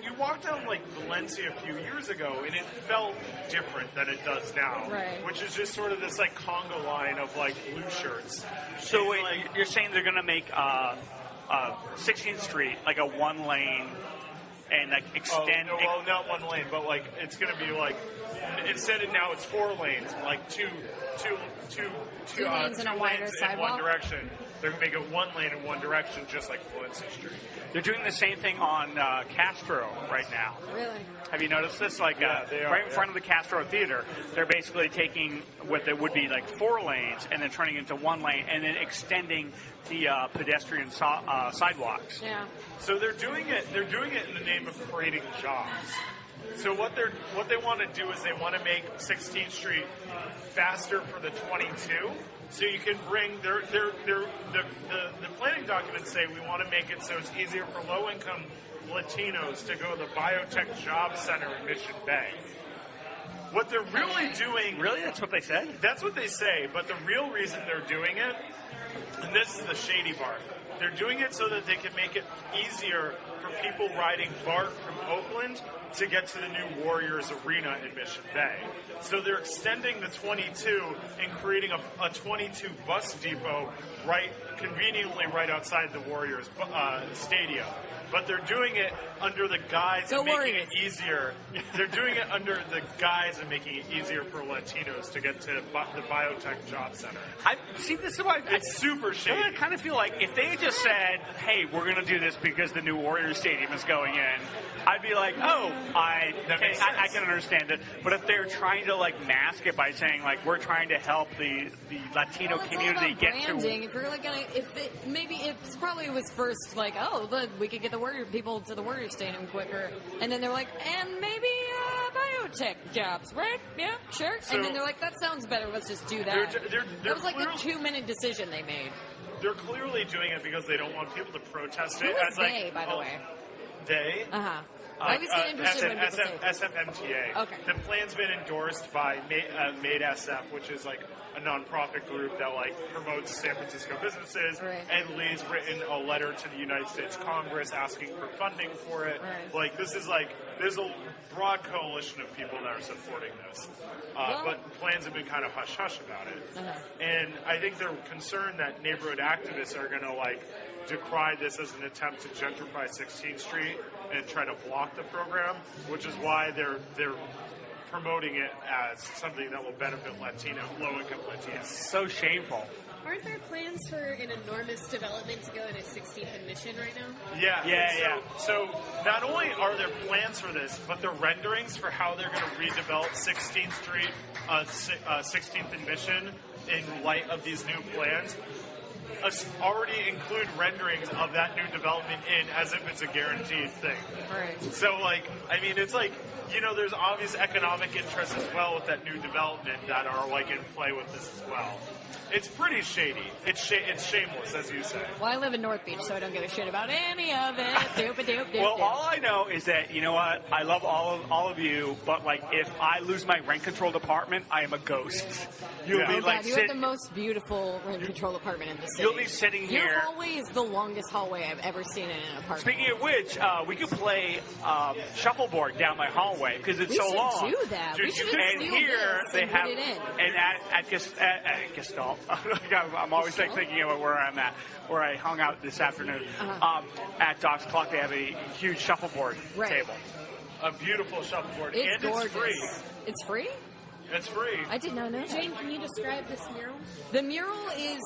you walked down Valencia a few years ago and it felt different than it does now. Right. Which is just sort of this conga line of blue shirts. So wait, you're saying they're gonna make 16th Street like a one lane and extend? Oh, no, well, not one lane, but it's gonna be instead of now it's 4 lanes, two lanes and a wider in sidewalk? one direction. They're gonna make it 1 lane in one direction, just like Valencia Street. They're doing the same thing on Castro right now. Really? Have you noticed this? They are, right in front of the Castro Theater, they're basically taking what there would be 4 lanes and then turning it into 1 lane and then extending the pedestrian sidewalks. Yeah. So they're doing it in the name of creating jobs. So what they want to do is they want to make 16th Street faster for the 22. So you can bring the planning documents say we want to make it so it's easier for low-income Latinos to go to the Biotech Job Center in Mission Bay. What they're really doing... Really? That's what they said? That's what they say, but the real reason they're doing it, and this is the shady part, they're doing it so that they can make it easier for people riding BART from Oakland to get to the new Warriors Arena in Mission Bay. So they're extending the 22 and creating a 22 bus depot conveniently right outside the Warriors stadium. But they're doing it under the guise of making it easier. They're doing it under the guise of making it easier for Latinos to get to the Biotech Job Center. This is why it's super shady. I kind of feel like if they just said, "Hey, we're going to do this because the new Warriors Stadium is going in," I'd be like, "Oh, I can understand it." But if they're trying to mask it by saying we're trying to help the Latino community get branding. to, if you're maybe it probably was first we could get the Warrior people to the Warrior Stadium quicker, and then they're like, and maybe biotech jobs, right? Yeah, sure. And then they're like, that sounds better. Let's just do that. That was a 2-minute decision they made. They're clearly doing it because they don't want people to protest it. Who is they, by the way? They? Uh-huh. I always get interested when people say SFMTA. Okay. The plan's been endorsed by Made SF, which is a a nonprofit group that like promotes San Francisco businesses, Right. and Lee's written a letter to the United States Congress asking for funding for it. Right. Like this is like there's a broad coalition of people that are supporting this, but plans have been kind of hush hush about it, and I think they're concerned that neighborhood activists are going to like decry this as an attempt to gentrify 16th Street and try to block the program, which is why they're promoting it as something that will benefit low-income Latinos. So shameful. Aren't there plans for an enormous development to go into 16th and Mission right now? Yeah. So not only are there plans for this, but the renderings for how they're going to redevelop 16th Street, 16th and Mission in light of these new plans already include renderings of that new development in as if it's a guaranteed thing. Right. So, like, I mean, it's like, you know, there's obvious economic interests as well with that new development that are, like, in play with this as well. It's pretty shady. It's shameless, as you say. Well, I live in North Beach, so I don't give a shit about any of it. Doop-a-doop-doop-doop. Well, all I know is that, you know what, I love all of you, but, like, if I lose my rent-controlled apartment, I am a ghost. You'll be, like, you have the most beautiful rent control apartment in the city. You'll be sitting here. Your hallway is the longest hallway I've ever seen in an apartment. Speaking of which, we could play shuffleboard down my hallway because it's so long. We should do that. We should just and steal here this they and have, put it in. and at Gestalt, I'm always like thinking about where I'm at, where I hung out this afternoon. At DocsClock, they have a huge shuffleboard table. A beautiful shuffleboard, It's and gorgeous. it's free. It's free? It's free. I did not know that. Jane, can you describe this mural? The mural is,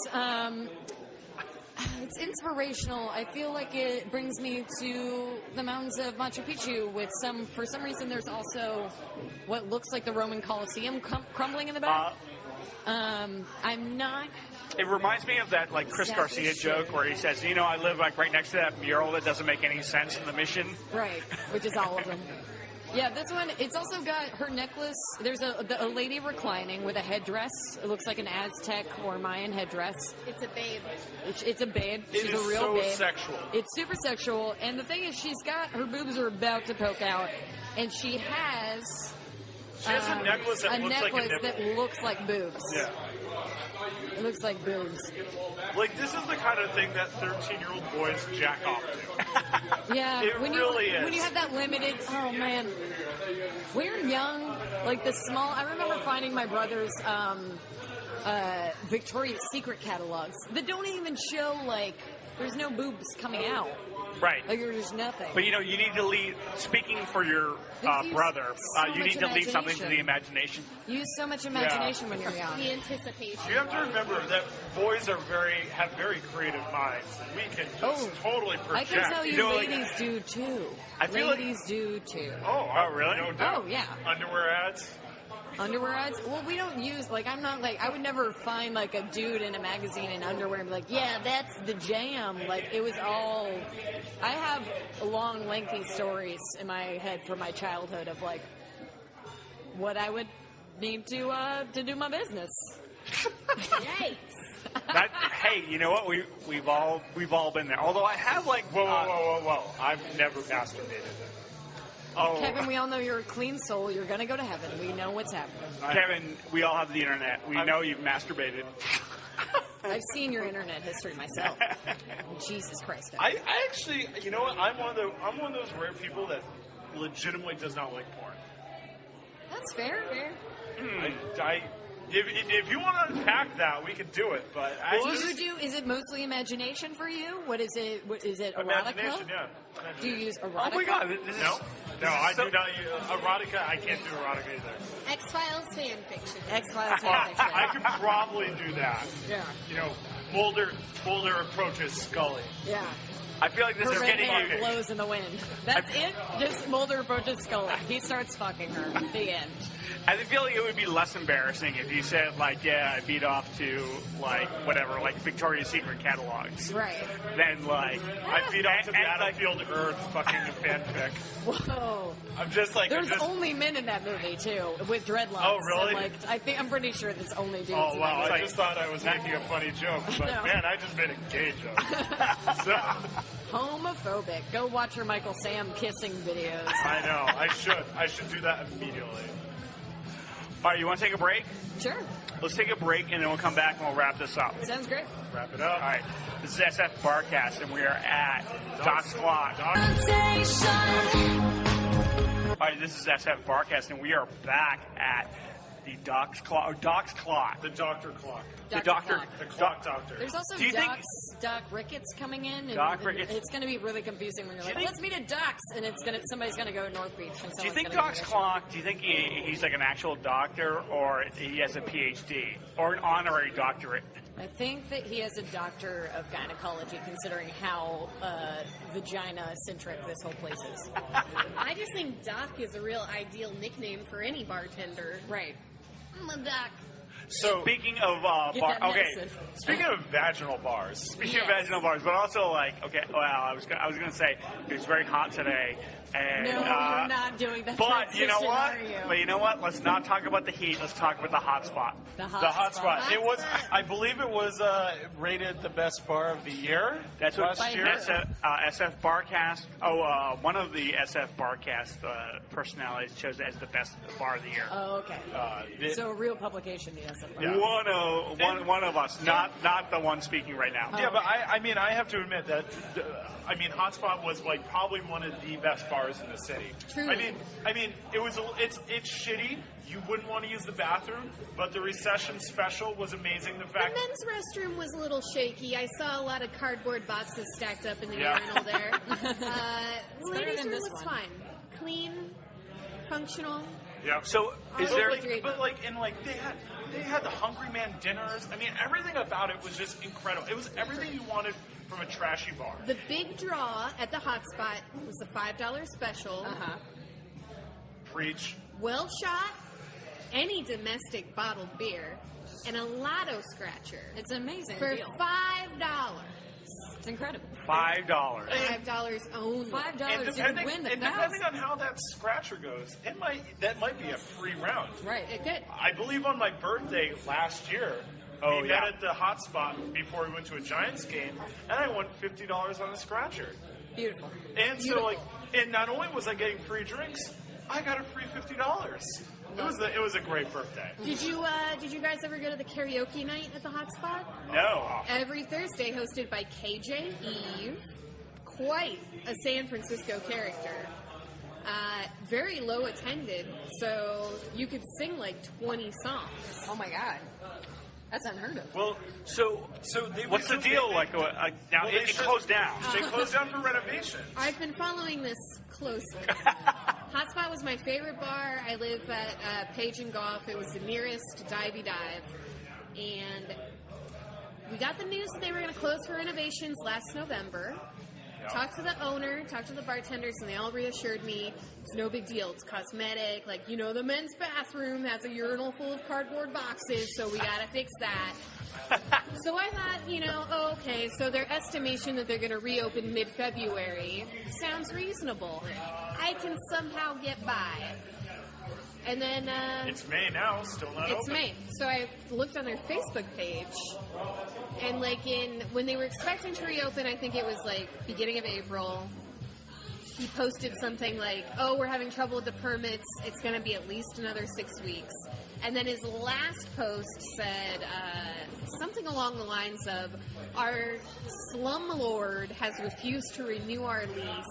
it's inspirational. I feel like it brings me to the mountains of Machu Picchu with for some reason there's also what looks like the Roman Colosseum crumbling in the back. I'm not... It reminds me of that, like, Chris Garcia joke where he says, you know, I live, like, right next to that mural that doesn't make any sense in the Mission. Right, which is all of them. Yeah, this one, it's also got her necklace. There's a lady reclining with a headdress. It looks like an Aztec or Mayan headdress. It's a babe. It's a babe. It She's is a real so babe. sexual. It's super sexual. And the thing is, she's got, her boobs are about to poke out. And she has... She has a necklace that looks like a nipple. that looks like boobs. Yeah. It looks like boobs. Like, this is the kind of thing that 13-year-old boys jack off to. Yeah, It really is. When you have that limited, oh man, when you're young, like the small. I remember finding my brother's Victoria's Secret catalogs that don't even show like there's no boobs coming out. Right. Like there's nothing. But, you know, you need to leave, speaking for your brother, you need to leave something to the imagination. Use so much imagination when you're young. The anticipation. You have to remember that boys have very creative minds. And we can just totally project. I can tell you, know, ladies do too. I feel ladies do too. Oh, really? No doubt. Oh, yeah. Underwear ads? Underwear ads? Well, we don't use, like, I'm not, like, I would never find, like, a dude in a magazine in underwear and be like, yeah, that's the jam. Like, it was all, I have long, lengthy stories in my head from my childhood of, like, what I would need to do my business. Yikes. Hey, you know what? We've all been there. Although I have, like, Whoa. I've never masturbated. Oh, Kevin, we all know you're a clean soul. You're going to go to heaven. We know what's happening. Kevin, we all have the internet. We know you've masturbated. I've seen your internet history myself. Jesus Christ. I actually, you know what? I'm one of those rare people that legitimately does not like porn. That's fair. If you want to unpack that, we can do it. But Is it mostly imagination for you? What is it? Is it erotica? Imagination, yeah. Do you use erotica? Oh my God! This is No, I do not use erotica. I can't do erotica either. X-Files fan fiction. X-Files I fanfiction. could probably do that. Yeah. You know, Mulder approaches Scully. Yeah. I feel like this Her is red getting hair you. blows in the wind. That's it? Just Mulder approaches Scully. He starts fucking her. The end. I feel like it would be less embarrassing if you said, like, yeah, I beat off to, like, whatever, like Victoria's Secret catalogs. Right. Then, like, I beat off to the and, like, Battlefield Earth fucking fanfic. Whoa. I'm just like, There's only men in that movie, too, with dreadlocks. Oh, really? And, like, I'm pretty sure there's only dudes Oh, in wow. that I movie. just thought I was making a funny joke. But, No. man, I just made a gay joke. So, Homophobic. Go watch your Michael Sam kissing videos. I know. I should do that immediately. All right, you want to take a break? Sure. let's take a break, and then we'll come back and we'll wrap this up. Sounds great. Wrap it up. All right. This is SFBarkast, and we are at DocsClock. All right, this is SFBarkast, and we are back at the DocsClock. The Doctor Clock. The doctor. Clock. The Clock Doctor. There's also Do you think- Doc Ricketts coming in. And, Doc and Ricketts. It's going to be really confusing when you're like, think- let's meet at Doc's, and somebody's going to go to North Beach. And Do you think someone's gonna DocsClock, do you think he's like an actual doctor, or he has a PhD, or an honorary doctorate? I think that he has a doctor of gynecology, considering how vagina-centric this whole place is. I just think Doc is a real ideal nickname for any bartender. Right. I'm a Doc. So, Speaking of Get bar, that okay. medicine. speaking of vaginal bars, Speaking of vaginal bars, but also like, okay, well, I was gonna say it's very hot today, and No, you're not doing that. But you know transition, what? are you? But you know what? Let's not talk about the heat. Let's talk about the hot spot. The the hot spot. Hot It was, spot. I believe, it was rated the best bar of the year. That's what last year. SFBarkast. One of the SFBarkast personalities chose it as the best bar of the year. Oh, okay. So a real publication, the SFBarkast. Yeah. One of us, not the one speaking right now. Yeah, but I mean, I have to admit that, Hotspot was like probably one of the best bars in the city. Truly. I mean, it's shitty. You wouldn't want to use the bathroom, but the recession special was amazing. The The fact, men's restroom was a little shaky. I saw a lot of cardboard boxes stacked up in the Yeah. urinal there. better Ladies' than room this was one. fine. Clean, functional. yeah. So is Oh, there? but you're- They had the Hungry Man dinners. I mean, everything about it was just incredible. It was everything you wanted from a trashy bar. The big draw at the Hotspot was the $5 special. Uh-huh. Preach. Well shot, any domestic bottled beer, and a lotto scratcher It's an amazing for deal. $5. It's incredible. $5. $5 only. $5, you could win the depending $1,000. on how that scratcher goes, that might be a free round. Right. It could. I believe on my birthday last year, we met at the Hotspot before we went to a Giants game, and I won $50 on a scratcher. Beautiful. And so, and not only was I getting free drinks, I got a free $50. It was a great birthday. Did you guys ever go to the karaoke night at the Hotspot? No. Every Thursday, hosted by KJ Eve, quite a San Francisco character. Very low attended, so you could sing like 20 songs. Oh my God. That's unheard of. Well, So they what's the deal? Now Well, it closed down. They closed down for renovations. I've been following this closely. Hotspot was my favorite bar. I live at Page and Golf. It was the nearest divey dive. And we got the news that they were going to close for renovations last November. Talked to the owner, talked to the bartenders, and they all reassured me it's no big deal. It's cosmetic. Like, the men's bathroom has a urinal full of cardboard boxes, so we got to fix that. So I thought, okay, so their estimation that they're going to reopen mid-February sounds reasonable. I can somehow get by. And then It's May now, still not it's open. May. So I looked on their Facebook page, and when they were expecting to reopen, I think it was like beginning of April. He posted something like, "Oh, we're having trouble with the permits. It's going to be at least another 6 weeks." And then his last post said something along the lines of, "Our slumlord has refused to renew our lease.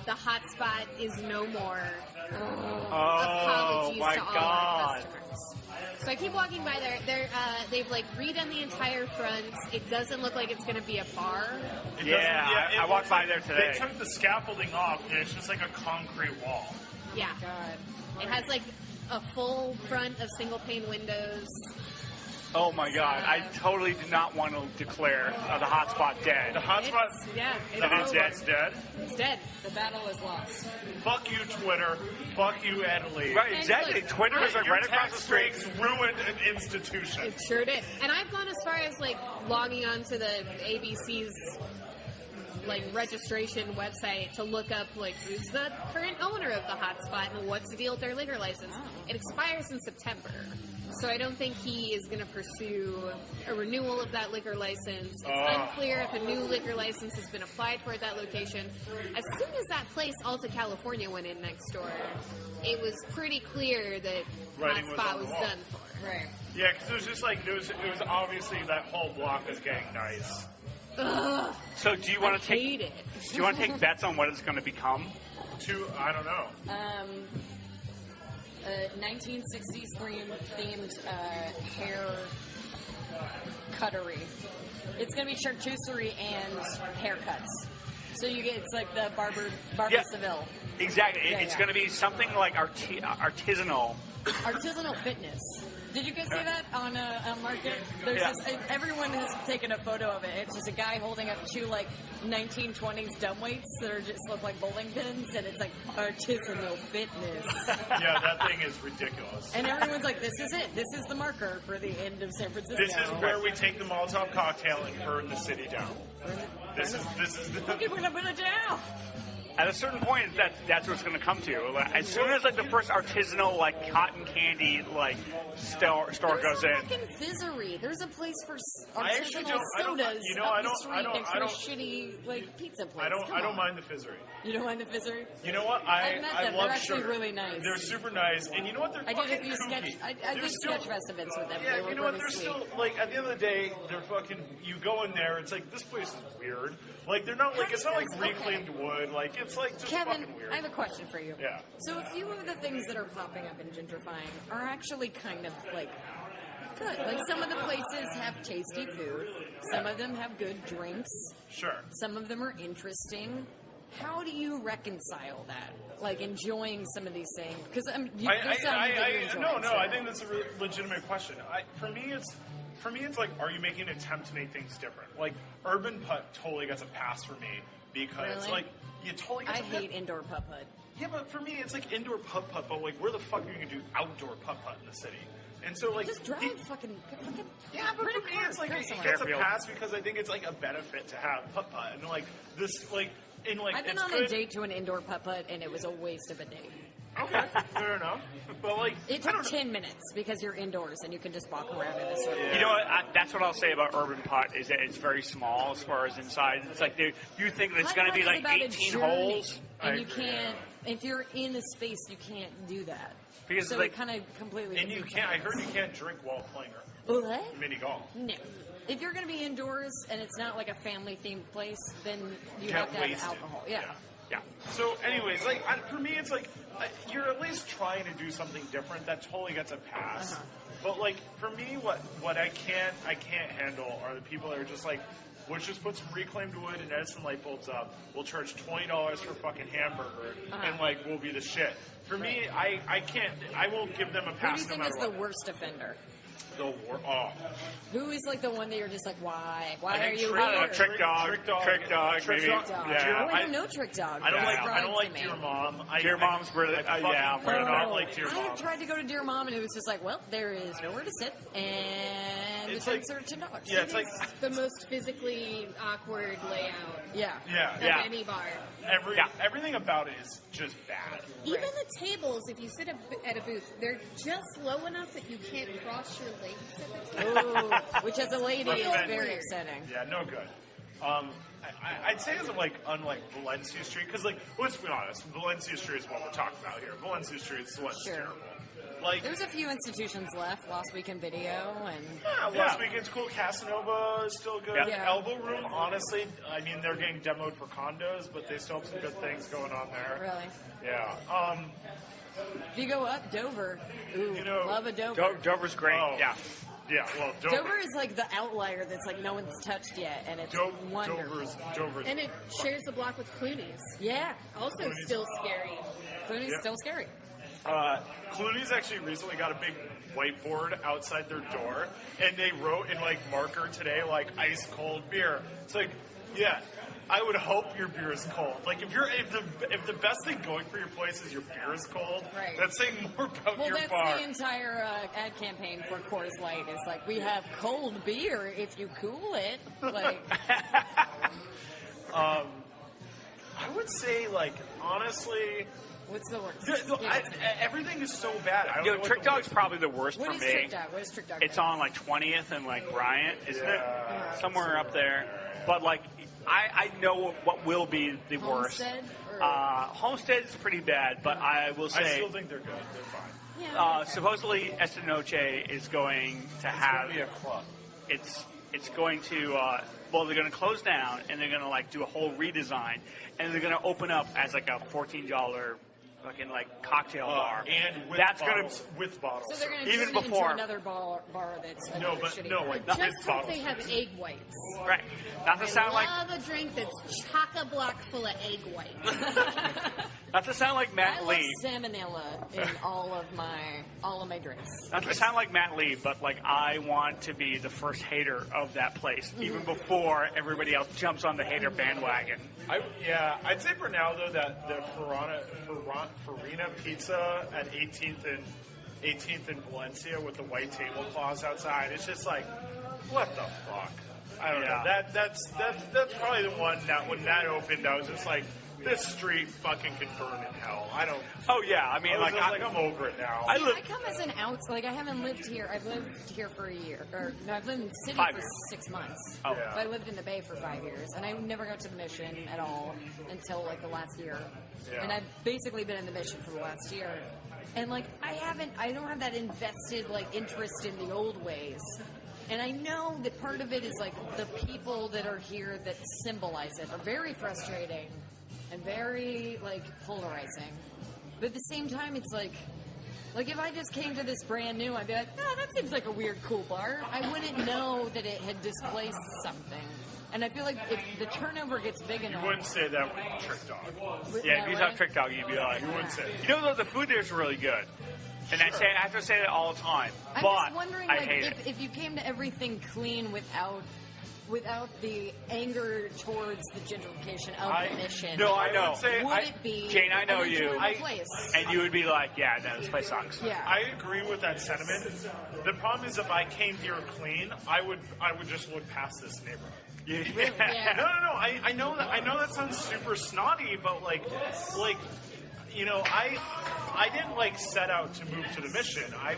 The Hotspot is no more." Apologies my to all our God. customers. So I keep walking by there. They've redone the entire front. It doesn't look like it's going to be a bar. I walked by there today. They took the scaffolding off, and it's just like a concrete wall. Yeah, God. it has a full front of single pane windows. Oh my God! I totally did not want to declare the hotspot dead. The hotspot, It's dead. It's dead. The battle is lost. Fuck you, Twitter. Fuck you, Italy. Right, exactly. look, Twitter is Your right across the tax street. breaks ruined an institution. It sure did. And I've gone as far as logging onto the ABC's registration website to look up who's the current owner of the hotspot and what's the deal with their liquor license. It expires in September. So I don't think he is going to pursue a renewal of that liquor license. It's unclear if a new liquor license has been applied for at that location. As soon as that place, Alta California, went in next door, it was pretty clear that Writing was Hotspot on the was wall. done for. Right. Yeah, because it was just like, it was obviously that whole block was getting nice. Ugh. So do you want to hate take? it. Do you want to take bets on what it's going to become? I don't know. 1960s themed hair cuttery. It's going to be charcuterie and haircuts. So it's like the Barber Yeah. Seville. Exactly. Yeah, It's yeah. going to be something like artisanal. Artisanal fitness. Did you guys see that on Market? There's Yeah. this, everyone has taken a photo of it. It's just a guy holding up two like 1920s dumbweights that are just look like bowling pins, and it's like artisanal fitness. Yeah, that thing is ridiculous. And everyone's like, "This is it. This is the marker for the end of San Francisco." This is where we take the Molotov cocktail and burn the city down. This is the... Okay, we're gonna put it down. At a certain point, that's what it's going to come to. Like, as soon as like the first artisanal like cotton candy like store goes in. Fucking fizzery. There's a place for I actually artisanal don't- sodas you know, up I the don't- street I don't- next I to a don't- shitty like pizza place. I Come don't on. mind the fizzery. You don't mind the fizzery? You know what? I've met I them. love They're actually sugar. really nice. They're super nice, and you know what? They're I did a fucking few sketch. kooky. I They're did still- sketch fest events with them. Yeah, They were you know what? really They're sweet. still like at the end of the day, they're fucking. You go in there, it's like this place is weird. Like they're not like it's not like Okay. reclaimed wood. Like it's like just Kevin, fucking weird. I have a question for you. Yeah. So a few of the things that are popping up in gentrifying are actually kind of like good. Like some of the places have tasty food. Some of them have good drinks. Sure. Some of them are interesting. How do you reconcile that? Like enjoying some of these things? Because No, I think that's a really legitimate question. For me, it's like, are you making an attempt to make things different? Like, urban putt totally gets a pass for me because, Really? like, you totally gets I a hate indoor putt-putt. Yeah, but for me, it's like indoor putt-putt, but, like, where the fuck are you going to do outdoor putt-putt in the city? And so, like... Just drive fucking Yeah, but rent for a me, car, it's like, drive it somewhere. gets a Fairfield. pass because I think it's, like, a benefit to have putt-putt. And, like, this, like... In, like, I've been it's on good. a date to an indoor putt-putt, and it was a waste of a date. Okay, fair enough. But, like... It I don't took know. 10 minutes because you're indoors and you can just walk around in a circle. You know what? That's what I'll say about urban putt is that it's very small as far as inside. It's like you think that it's going to be like Putt-putt is about a 18 journey, holes, and I you agree, can't. If you're in a space, you can't do that. Because, so like- it kind of completely. And you defeats can't... the I heard purpose. you can't drink while playing What? mini golf. No. If you're going to be indoors and it's not like a family-themed place, then you Can't have to have waste it. alcohol. Yeah. Yeah. So, anyways, like for me, it's like you're at least trying to do something different. That totally gets a pass. Uh-huh. But like for me, what I can't handle are the people that are just like, let's just put some reclaimed wood and Edison light bulbs up. We'll charge $20 for a fucking hamburger, and like we'll be the shit. For me, I can't. I will give them a Who do pass you no think matter is the what. worst offender? Oh, Who is like the one that you're just like, why? Why I are think you Trick- I don't know, here? trick dog, Trick dog. maybe. Trick Dog. Yeah. Oh, I don't know Trick Dog. I don't That's like surprising to me. Dear Mom. Dear Mom's really- I yeah, fucking fair do not enough. like Dear I Mom. have tried to go to Dear Mom, and it was just like, well, there is nowhere to sit, and It's the like- things are to dogs. Yeah, it's like The most physically awkward layout Yeah. yeah. of Yeah. any bar. Everything about it is just bad. Even the tables, if you sit at a booth, they're just low enough that you can't cross your legs at the table. Ooh, which as a lady is Recommend. very upsetting. Yeah, no good. I'd say it's like unlike Valencia Street, because like let's be honest, Valencia Street is what we're talking about here. Valencia Street is what's Sure. terrible. Like There's a few institutions left. Lost Weekend Video and Last Weekend's cool. Casanova is still good. Yeah. Elbow Room, honestly, I mean they're getting demoed for condos, but they still have some good things going on there. really. Yeah. If you go up Dover, ooh, You know, love a Dover. Dover's great. Oh. Yeah. Yeah. Well, Dover is like the outlier that's like no one's touched yet, and it's wonderful. Dover's. And it shares the block with Clooney's. Yeah, Also still scary. Clooney's Yeah. still scary. Clooney's actually recently got a big whiteboard outside their door, and they wrote in like marker today, like ice cold beer. It's like, yeah, I would hope your beer is cold. Like if the best thing going for your place is your beer is cold, Right. that's saying more about Well, your that's bar. the entire ad campaign for Coors Light. It's like we have cold beer if you cool it. Like, I would say, like, honestly, what's the worst? everything is so bad. I don't know what Trick the Dog's probably the worst What for is me. Trick Dog? What is Trick Dog? It's on like 20th and like Bryant, isn't Yeah. it? Somewhere up there. But like, I know what will be the worst. Homestead? Or- Homestead is pretty bad, but I will I say still think they're good. They're fine. supposedly Esta Noche is going to have Be a club. it's going to well, they're going to close down and they're going to like do a whole redesign, and they're going to open up as like a $14 fucking like cocktail bar, and with that's bottles, going to with bottles. So they're going to Even turn it before- into another bar that's No, another but shitty no, bar. like Just with hope bottles. they have egg whites. right. Not to sound like I love a drink that's chock-a-block full of egg whites. not to sound like Matt I love Lee. salmonella in all of my drinks. Not to sound like Matt Lee, but like I want to be the first hater of that place, even before everybody else jumps on the hater bandwagon. I'd say for now though that the Farina Pizza at 18th and Valencia with the white tablecloths outside. It's just like, what the fuck? I don't know. That's probably the one that when that opened, I was just like, this street fucking can burn in hell. I don't. Oh yeah, I mean, I'm over it now. I live. I come as an like I haven't lived here. I've lived here for a year, or no, I've lived in the city 5 for years. 6 months. Oh. But I lived in the Bay for 5 years, and I never got to the Mission at all until like the last year. Yeah. And I've basically been in the Mission for the last year, and like I don't have that invested like interest in the old ways. And I know that part of it is like the people that are here that symbolize it are very frustrating and very like polarizing. But at the same time, it's like if I just came to this brand new, I'd be like, oh, that seems like a weird, cool bar. I wouldn't know that it had displaced something. And I feel like if the turnover gets big enough, You wouldn't say that with Trick Dog. Yeah, if you That saw Trick Dog, you'd be like, You wouldn't say it. you know, though, the food there's really good, and I have to say that all the time. I'm but just wondering, I like, hate it. if you came to everything clean without the anger towards the gentrification of the Mission. No, I know. would say Would it be Jane, I know an you. enjoyable place? And you would be like, yeah, no, this place sucks. Yeah. I agree with that sentiment. The problem is if I came here clean, I would just look past this neighborhood. Yeah. No. I know that sounds super snotty, but like you know, I didn't like set out to move to the Mission. I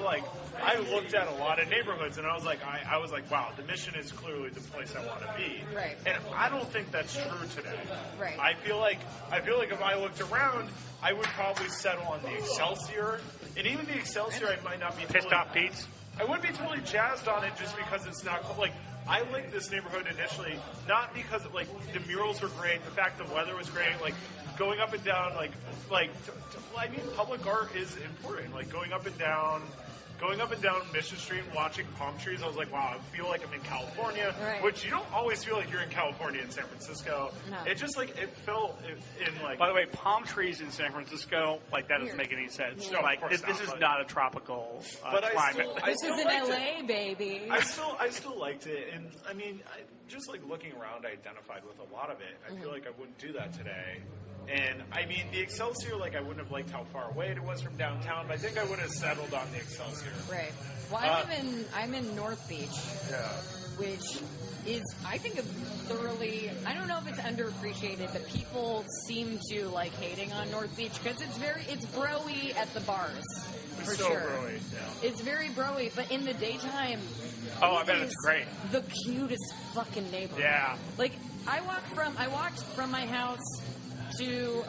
looked at a lot of neighborhoods and I was like, wow, the Mission is clearly the place I want to be. Right. And I don't think that's true today. Right. I feel like if I looked around, I would probably settle on the Excelsior, and even the Excelsior, I might not be Pissed off Pete's? I wouldn't be totally jazzed on it just because it's not like I liked this neighborhood initially, not because of, like the murals were great, the fact the weather was great, like going up and down, I mean, public art is important. Like going up and down Mission Street and watching palm trees, I was like, wow, I feel like I'm in California, Right. which you don't always feel like you're in California in San Francisco. No. It just like it felt in like. By the way, palm trees in San Francisco, like that doesn't make any sense. No, of Like course this is but- not a tropical But climate. This still is in liked LA, baby. I still liked it, and I mean, just like looking around, I identified with a lot of it. I feel like I wouldn't do that today. And I mean, the Excelsior, like I wouldn't have liked how far away it was from downtown, but I think I would have settled on the Excelsior. Right. Well, I'm in North Beach, Yeah. which is, I think, a thoroughly, I don't know if it's underappreciated, but people seem to like hating on North Beach because it's broy at the bars, for so sure. broy, yeah. It's very broy, but in the daytime, Oh, I it bet it's is great. The cutest fucking neighborhood. Yeah. Like, I walked from my house to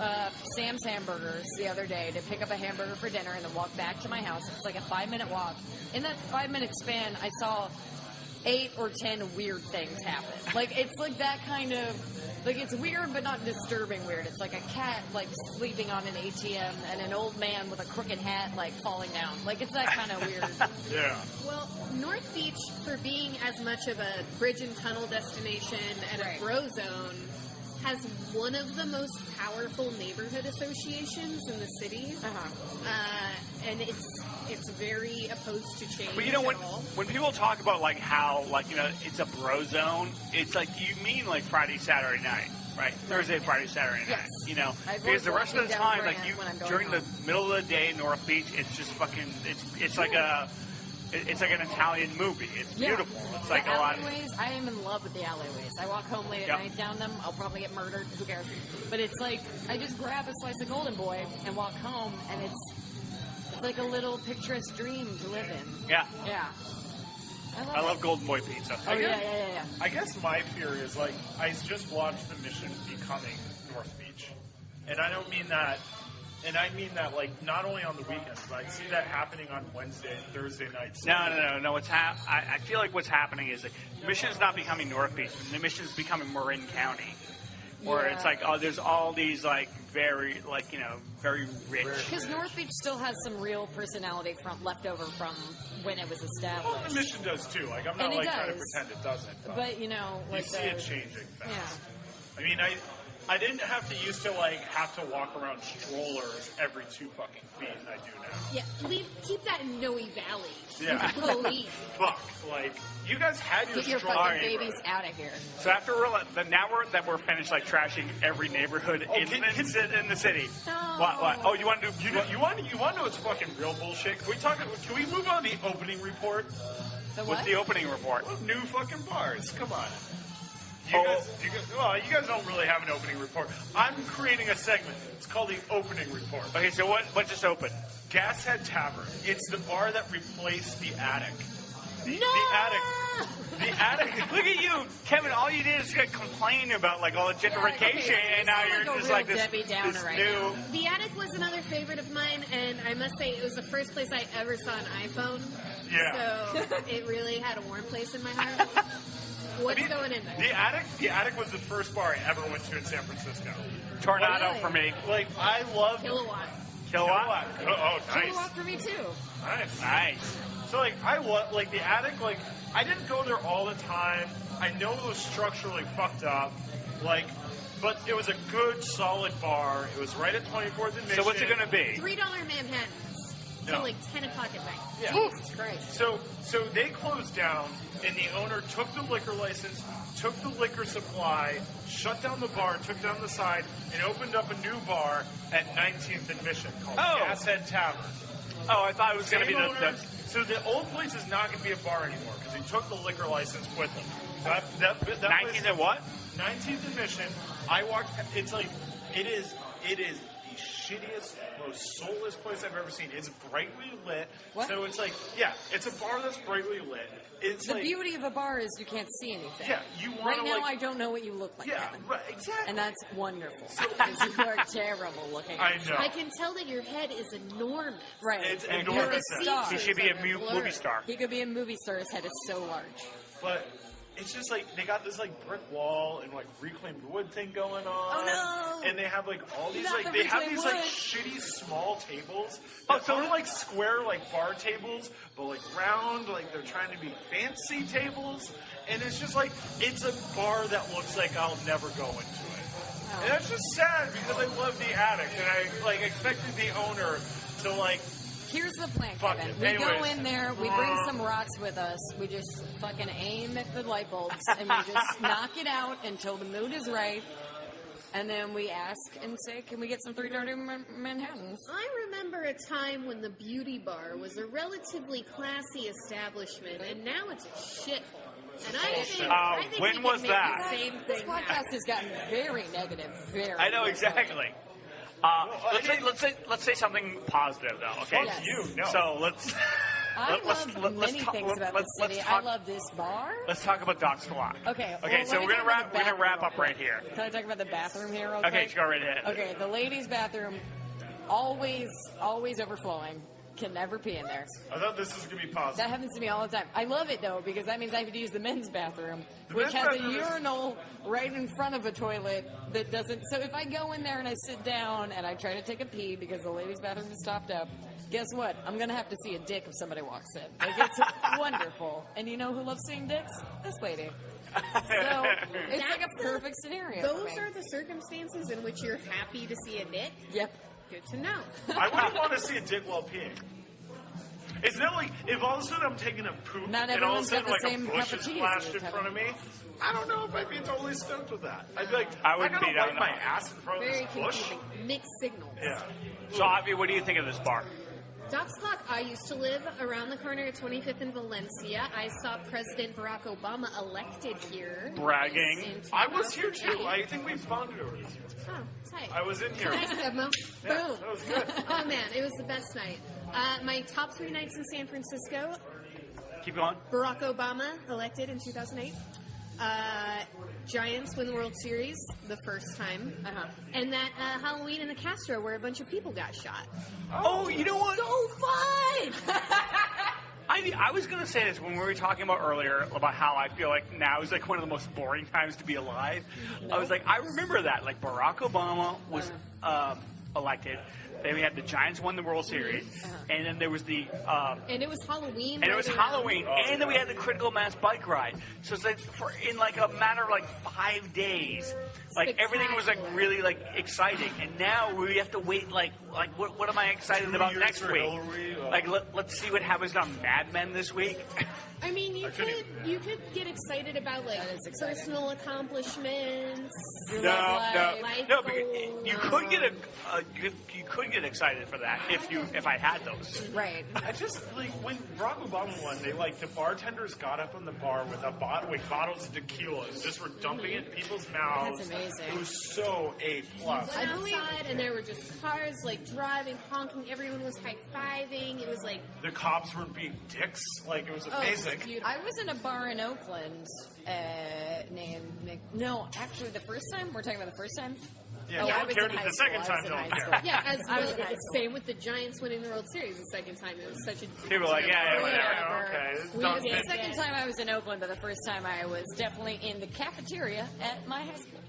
Sam's Hamburgers the other day to pick up a hamburger for dinner and then walk back to my house. It's like a 5-minute walk. In that 5-minute span, I saw 8 or 10 weird things happen. Like, it's like that kind of, like, it's weird but not disturbing weird. It's like a cat, like, sleeping on an ATM and an old man with a crooked hat, like, falling down. Like, it's that kind of weird. Yeah. Well, North Beach, for being as much of a bridge and tunnel destination and Right. a bro zone, has one of the most powerful neighborhood associations in the city. And it's very opposed to change. But you know, at all. when people talk about like how like you know it's a bro zone, it's like you mean like Friday, Saturday night, right? Thursday, Friday, Saturday Yes. night. You know, I because the avoid rest of the walking down time, like Grant you when I'm going during the home. middle of the day, North Beach, it's just fucking. It's like a. It's like an Italian movie. It's Yeah. beautiful. It's like the a lot. alleyways, I am in love with the alleyways. I walk home late at Yep. night down them. I'll probably get murdered. Who cares? But it's like, I just grab a slice of Golden Boy and walk home, and it's like a little picturesque dream to live in. Yeah, Yeah. I love Golden Boy pizza. Oh, yeah. I guess my fear is like I just watched the Mission becoming North Beach, and I don't mean that And I mean that, like, not only on the weekends, but I see that happening on Wednesday and Thursday nights. No. I feel like what's happening is that Mission's not becoming North Beach. The Mission's becoming Marin County. Where it's like, there's all these, like, very rich. Because North Beach still has some real personality left over from when it was established. Well, the Mission does too. Like, I'm not, like, trying to pretend it doesn't. But, you know, like you see it changing fast. Yeah. I mean, I didn't have to used to, like, have to walk around strollers every 2 fucking feet. I do now. Yeah, keep that in Noe Valley. Yeah. Police. Fuck, like, you guys had your Get your stroller. fucking babies out of here. So after we're finished like trashing every neighborhood in the city. No. What? Oh, you want to do? You want to know what's fucking real bullshit? Can we move on to the opening report? What's the opening report? New fucking bars. Come on. You guys don't really have an opening report. I'm creating a segment. It's called the opening report. Okay, so what just opened? Gashead Tavern. It's the bar that replaced the attic. The attic. Look at you, Kevin. All you did is complain about like all the gentrification, and now you're like just like this right new. now. The attic was another favorite of mine, and I must say it was the first place I ever saw an iPhone. Yeah. So it really had a warm place in my heart. What's going in there? The attic was the first bar I ever went to in San Francisco. Tornado Really? for me. Like, I love Kilowatt. Kilowatt. Oh, nice. Kilowatt for me too. Nice. So, like, I love, like, the attic, like, I didn't go there all the time. I know it was structurally fucked up, like, but it was a good, solid bar. It was right at 24th and Mission. So what's it going to be? $3 Manhattans. Till like 10 o'clock at night. Yeah. Jesus Christ. So they closed down, and the owner took the liquor license, took the liquor supply, shut down the bar, took down the side, and opened up a new bar at 19th and Mission called Gashead Tavern. Oh, I thought it was going to be the. So the old place is not going to be a bar anymore because he took the liquor license with him. That 19th and what? 19th and Mission. I walked. It's like it is the shittiest, most soulless place I've ever seen. It's brightly lit. What? So it's like, it's a bar that's brightly lit. It's The like, beauty of a bar is you can't see anything. Yeah, you want Right to now, like, I don't know what you look like, yeah, Kevin. right, exactly. And that's wonderful. Because you are terrible looking. I know. I can tell that your head is enormous. Right. It's You're a enormous. star. He should be a movie star. He could be a movie star. His head is so large. But it's just like they got this like brick wall and like reclaimed wood thing going on. Oh, no. And they have like all these Not like the they have reclaimed these like wood. shitty small tables. Oh, so they're like square like bar tables, but like round, like they're trying to be fancy tables. And it's just like it's a bar that looks like I'll never go into it. Oh. And that's just sad because I love the attic and I like expected the owner to like Here's the plan, Fuck Kevin. it. We go Anyways. in there, we bring some rocks with us, we just fucking aim at the light bulbs, and we just knock it out until the mood is right, and then we ask and say, can we get some $3 Manhattans? I remember a time when the beauty bar was a relatively classy establishment, and now it's a shithole. And I think when we was can make that? the same This thing podcast happen. has gotten very negative, very I know negative. exactly. Let's say something positive though. Okay. Yes. you. No. So let's. I let's- love let's many talk- things about let's- the city. let's I talk- love this bar. Let's talk about DocsClock. Okay. Okay. well, So let me we're talk gonna about the wrap bathroom up real right quick. here. Can I talk about the bathroom here real Okay. quick? Just go right ahead. Okay, the ladies' bathroom, always overflowing. Can never pee in there. I thought this was gonna be positive. That happens to me all the time. I love it though because that means I have to use the men's bathroom, The which men's has a bathroom is- urinal right in front of a toilet that doesn't. So if I go in there and I sit down and I try to take a pee because the ladies' bathroom is stopped up, guess what? I'm gonna have to see a dick if somebody walks in. Like it's wonderful. And you know who loves seeing dicks? This lady. So it's like a perfect scenario. for Those me. are the circumstances in which you're happy to see a dick. Yep. Good to know. I wouldn't want to see a dick while peeing. Isn't it like if all of a sudden I'm taking a poop Not and all of a everyone's sudden got like the a same bush cup of is tea as splashed you, in front of me? I don't know if I'd be totally stoked with that. I'd be like, I wouldn't gotta be down wipe my with that. ass in front of Very this bush. confusing. Mixed signals. Yeah. So Avi, what do you think of this bar? DocsClock, I used to live around the corner at 25th and Valencia. I saw President Barack Obama elected here. Bragging. in I was here 2008. too. I think we bonded over this. Oh, tight. I was in here. Nice, Edmo. Yeah, Boom. that was good. Oh, man, it was the best night. My top 3 nights in San Francisco, Keep going. Barack Obama elected in 2008. Giants win the World Series the first time, and that Halloween in the Castro where a bunch of people got shot. Oh, you know what? So fun! I was going to say this when we were talking about earlier about how I feel like now is like one of the most boring times to be alive. I was like, I remember that. Like Barack Obama was elected. Then we had the Giants won the World Series, and then there was the and it was Halloween. and it was Halloween, and then we had the critical mass bike ride. So it's like in like a matter of like 5 days, like everything was like really like exciting. And now we have to wait like what am I excited about next week? Like let's see what happens on Mad Men this week. I mean, you could get excited about like personal accomplishments. No, because you could get you could get excited for that if I had those. Right. I just like when Barack Obama won, the bartenders got up on the bar with bottles of tequila and just were dumping it in people's mouths. That's amazing. It was so A+. Outside, and there were just cars like driving, honking. Everyone was high fiving. It was like The cops were being dicks. Like it was amazing. I was in a bar in Oakland named actually the first time. We're talking about the first time. Yeah, I was in high the school. second time, I was in don't high care. school. yeah, as I was well, in high school. same with the Giants winning the World Series the second time. It was such a People were like, yeah, whatever. Yeah, okay. The second time I was in Oakland, but the first time I was definitely in the cafeteria at my high school,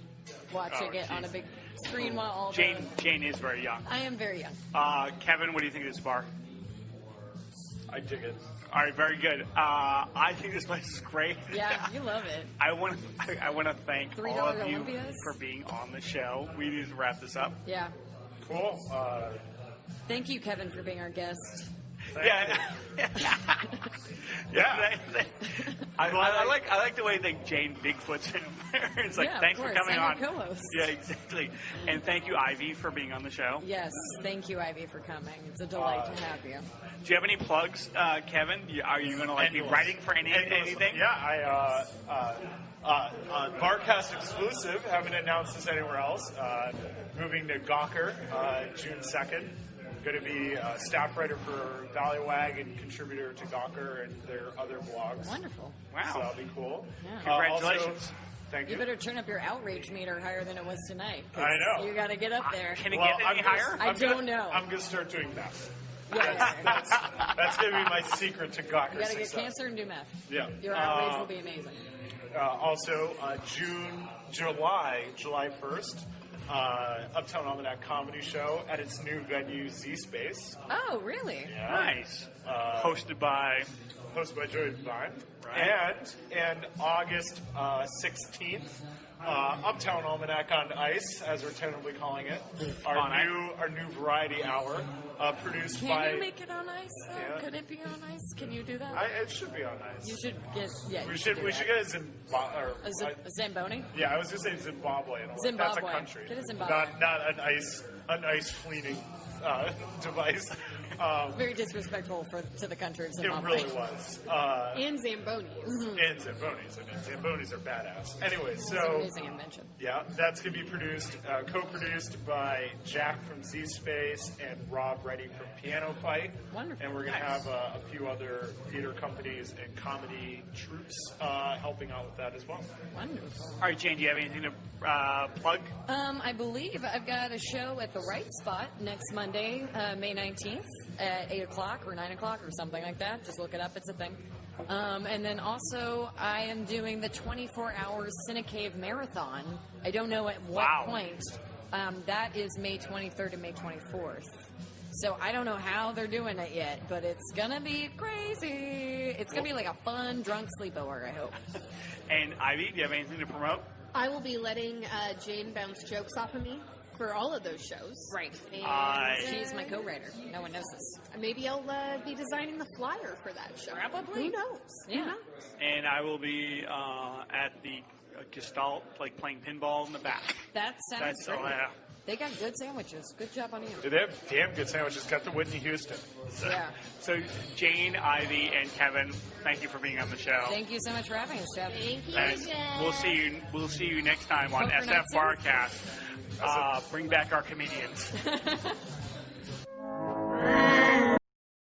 watching it on a big screen while all Jane is very young. I am very young. Kevin, what do you think of this bar? I dig it. All right, very good. I think this place is great. Yeah, you love it. I want to thank $3 all of you Olympias? for being on the show. We need to wrap this up. Yeah. Cool. Thank you, Kevin, for being our guest. Yeah. Yeah. I like the way that Jane Bigfoot's in there. It's like, Yeah, of thanks for course. coming I'm on. your co-host. Yeah, exactly. And thank you, Ivy, for being on the show. Yes, thank you, Ivy, for coming. It's a delight to have you. Do you have any plugs, Kevin? Are you going to be writing for anything? Yeah, Barkast exclusive. Haven't announced this anywhere else. Moving to Gawker June 2nd. Going to be a staff writer for Valleywag and contributor to Gawker and their other blogs. Wonderful. Wow. So that'll be cool. Yeah. Congratulations. Also, thank you. You better turn up your outrage meter higher than it was tonight. 'Cause I know. You got to get up there. Can it get any higher? I don't know. I'm going to start doing meth. Yeah. That's going to be my secret to Gawker You got to get success. cancer and do meth. Yeah. Your outrage will be amazing. Also, July 1st, Uptown Almanac Comedy Show at its new venue, Z Space. Oh, really? Yeah. Nice. Hosted by... Hosted by Joey Devine. Right. And August 16th, Uptown Almanac on Ice, as we're tentatively calling it. Our new variety hour, produced Can by... you make it on ice, though? Yeah. Could it be on ice? Can you do that? It should be on Ice. You should get... Yeah, We you should do get that. a Zimbabwe. A Zamboni? Yeah, I was going to say Zimbabwe. That's a Zimbabwe. country. Get a Zimbabwe. Not an ice fleeting device. Very disrespectful to the country of It Zimbabwe. really was. and Zambonis. And Zambonis. I mean, Zambonis are badass. Anyway, It's an so amazing invention. yeah, that's going to be co-produced by Jack from Z Space and Rob Reddy from Piano Fight. Wonderful. And we're going to Nice. have a few other theater companies and comedy troupes helping out with that as well. Wonderful. All right, Jane, do you have anything to plug? I believe I've got a show at the Right Spot next Monday, May 19th at 8 o'clock or 9 o'clock or something like that. Just look it up. It's a thing. And then also I am doing the 24-hour Cinecave Marathon. I don't know at what Wow. point. That is May 23rd and May 24th. So I don't know how they're doing it yet, but it's going to be crazy. It's going to be like a fun, drunk sleepover, I hope. And Ivy, do you have anything to promote? I will be letting Jane bounce jokes off of me for all of those shows. Right. And She's my co-writer. No one knows this. maybe I'll be designing the flyer for that show. Probably. Who knows? Yeah. Who knows? And I will be at the Gestalt, like playing pinball in the back. That sounds That's great. all I have. They got good sandwiches. Good job on you. Dude, they have damn good sandwiches. Got the Whitney Houston. Yeah. So Jane, Ivy, and Kevin, thank you for being on the show. Thank you so much for having us, Jeff. Thank you, And Jen. we'll see you next time on Poker SF night soon. Barkast. Bring back our comedians.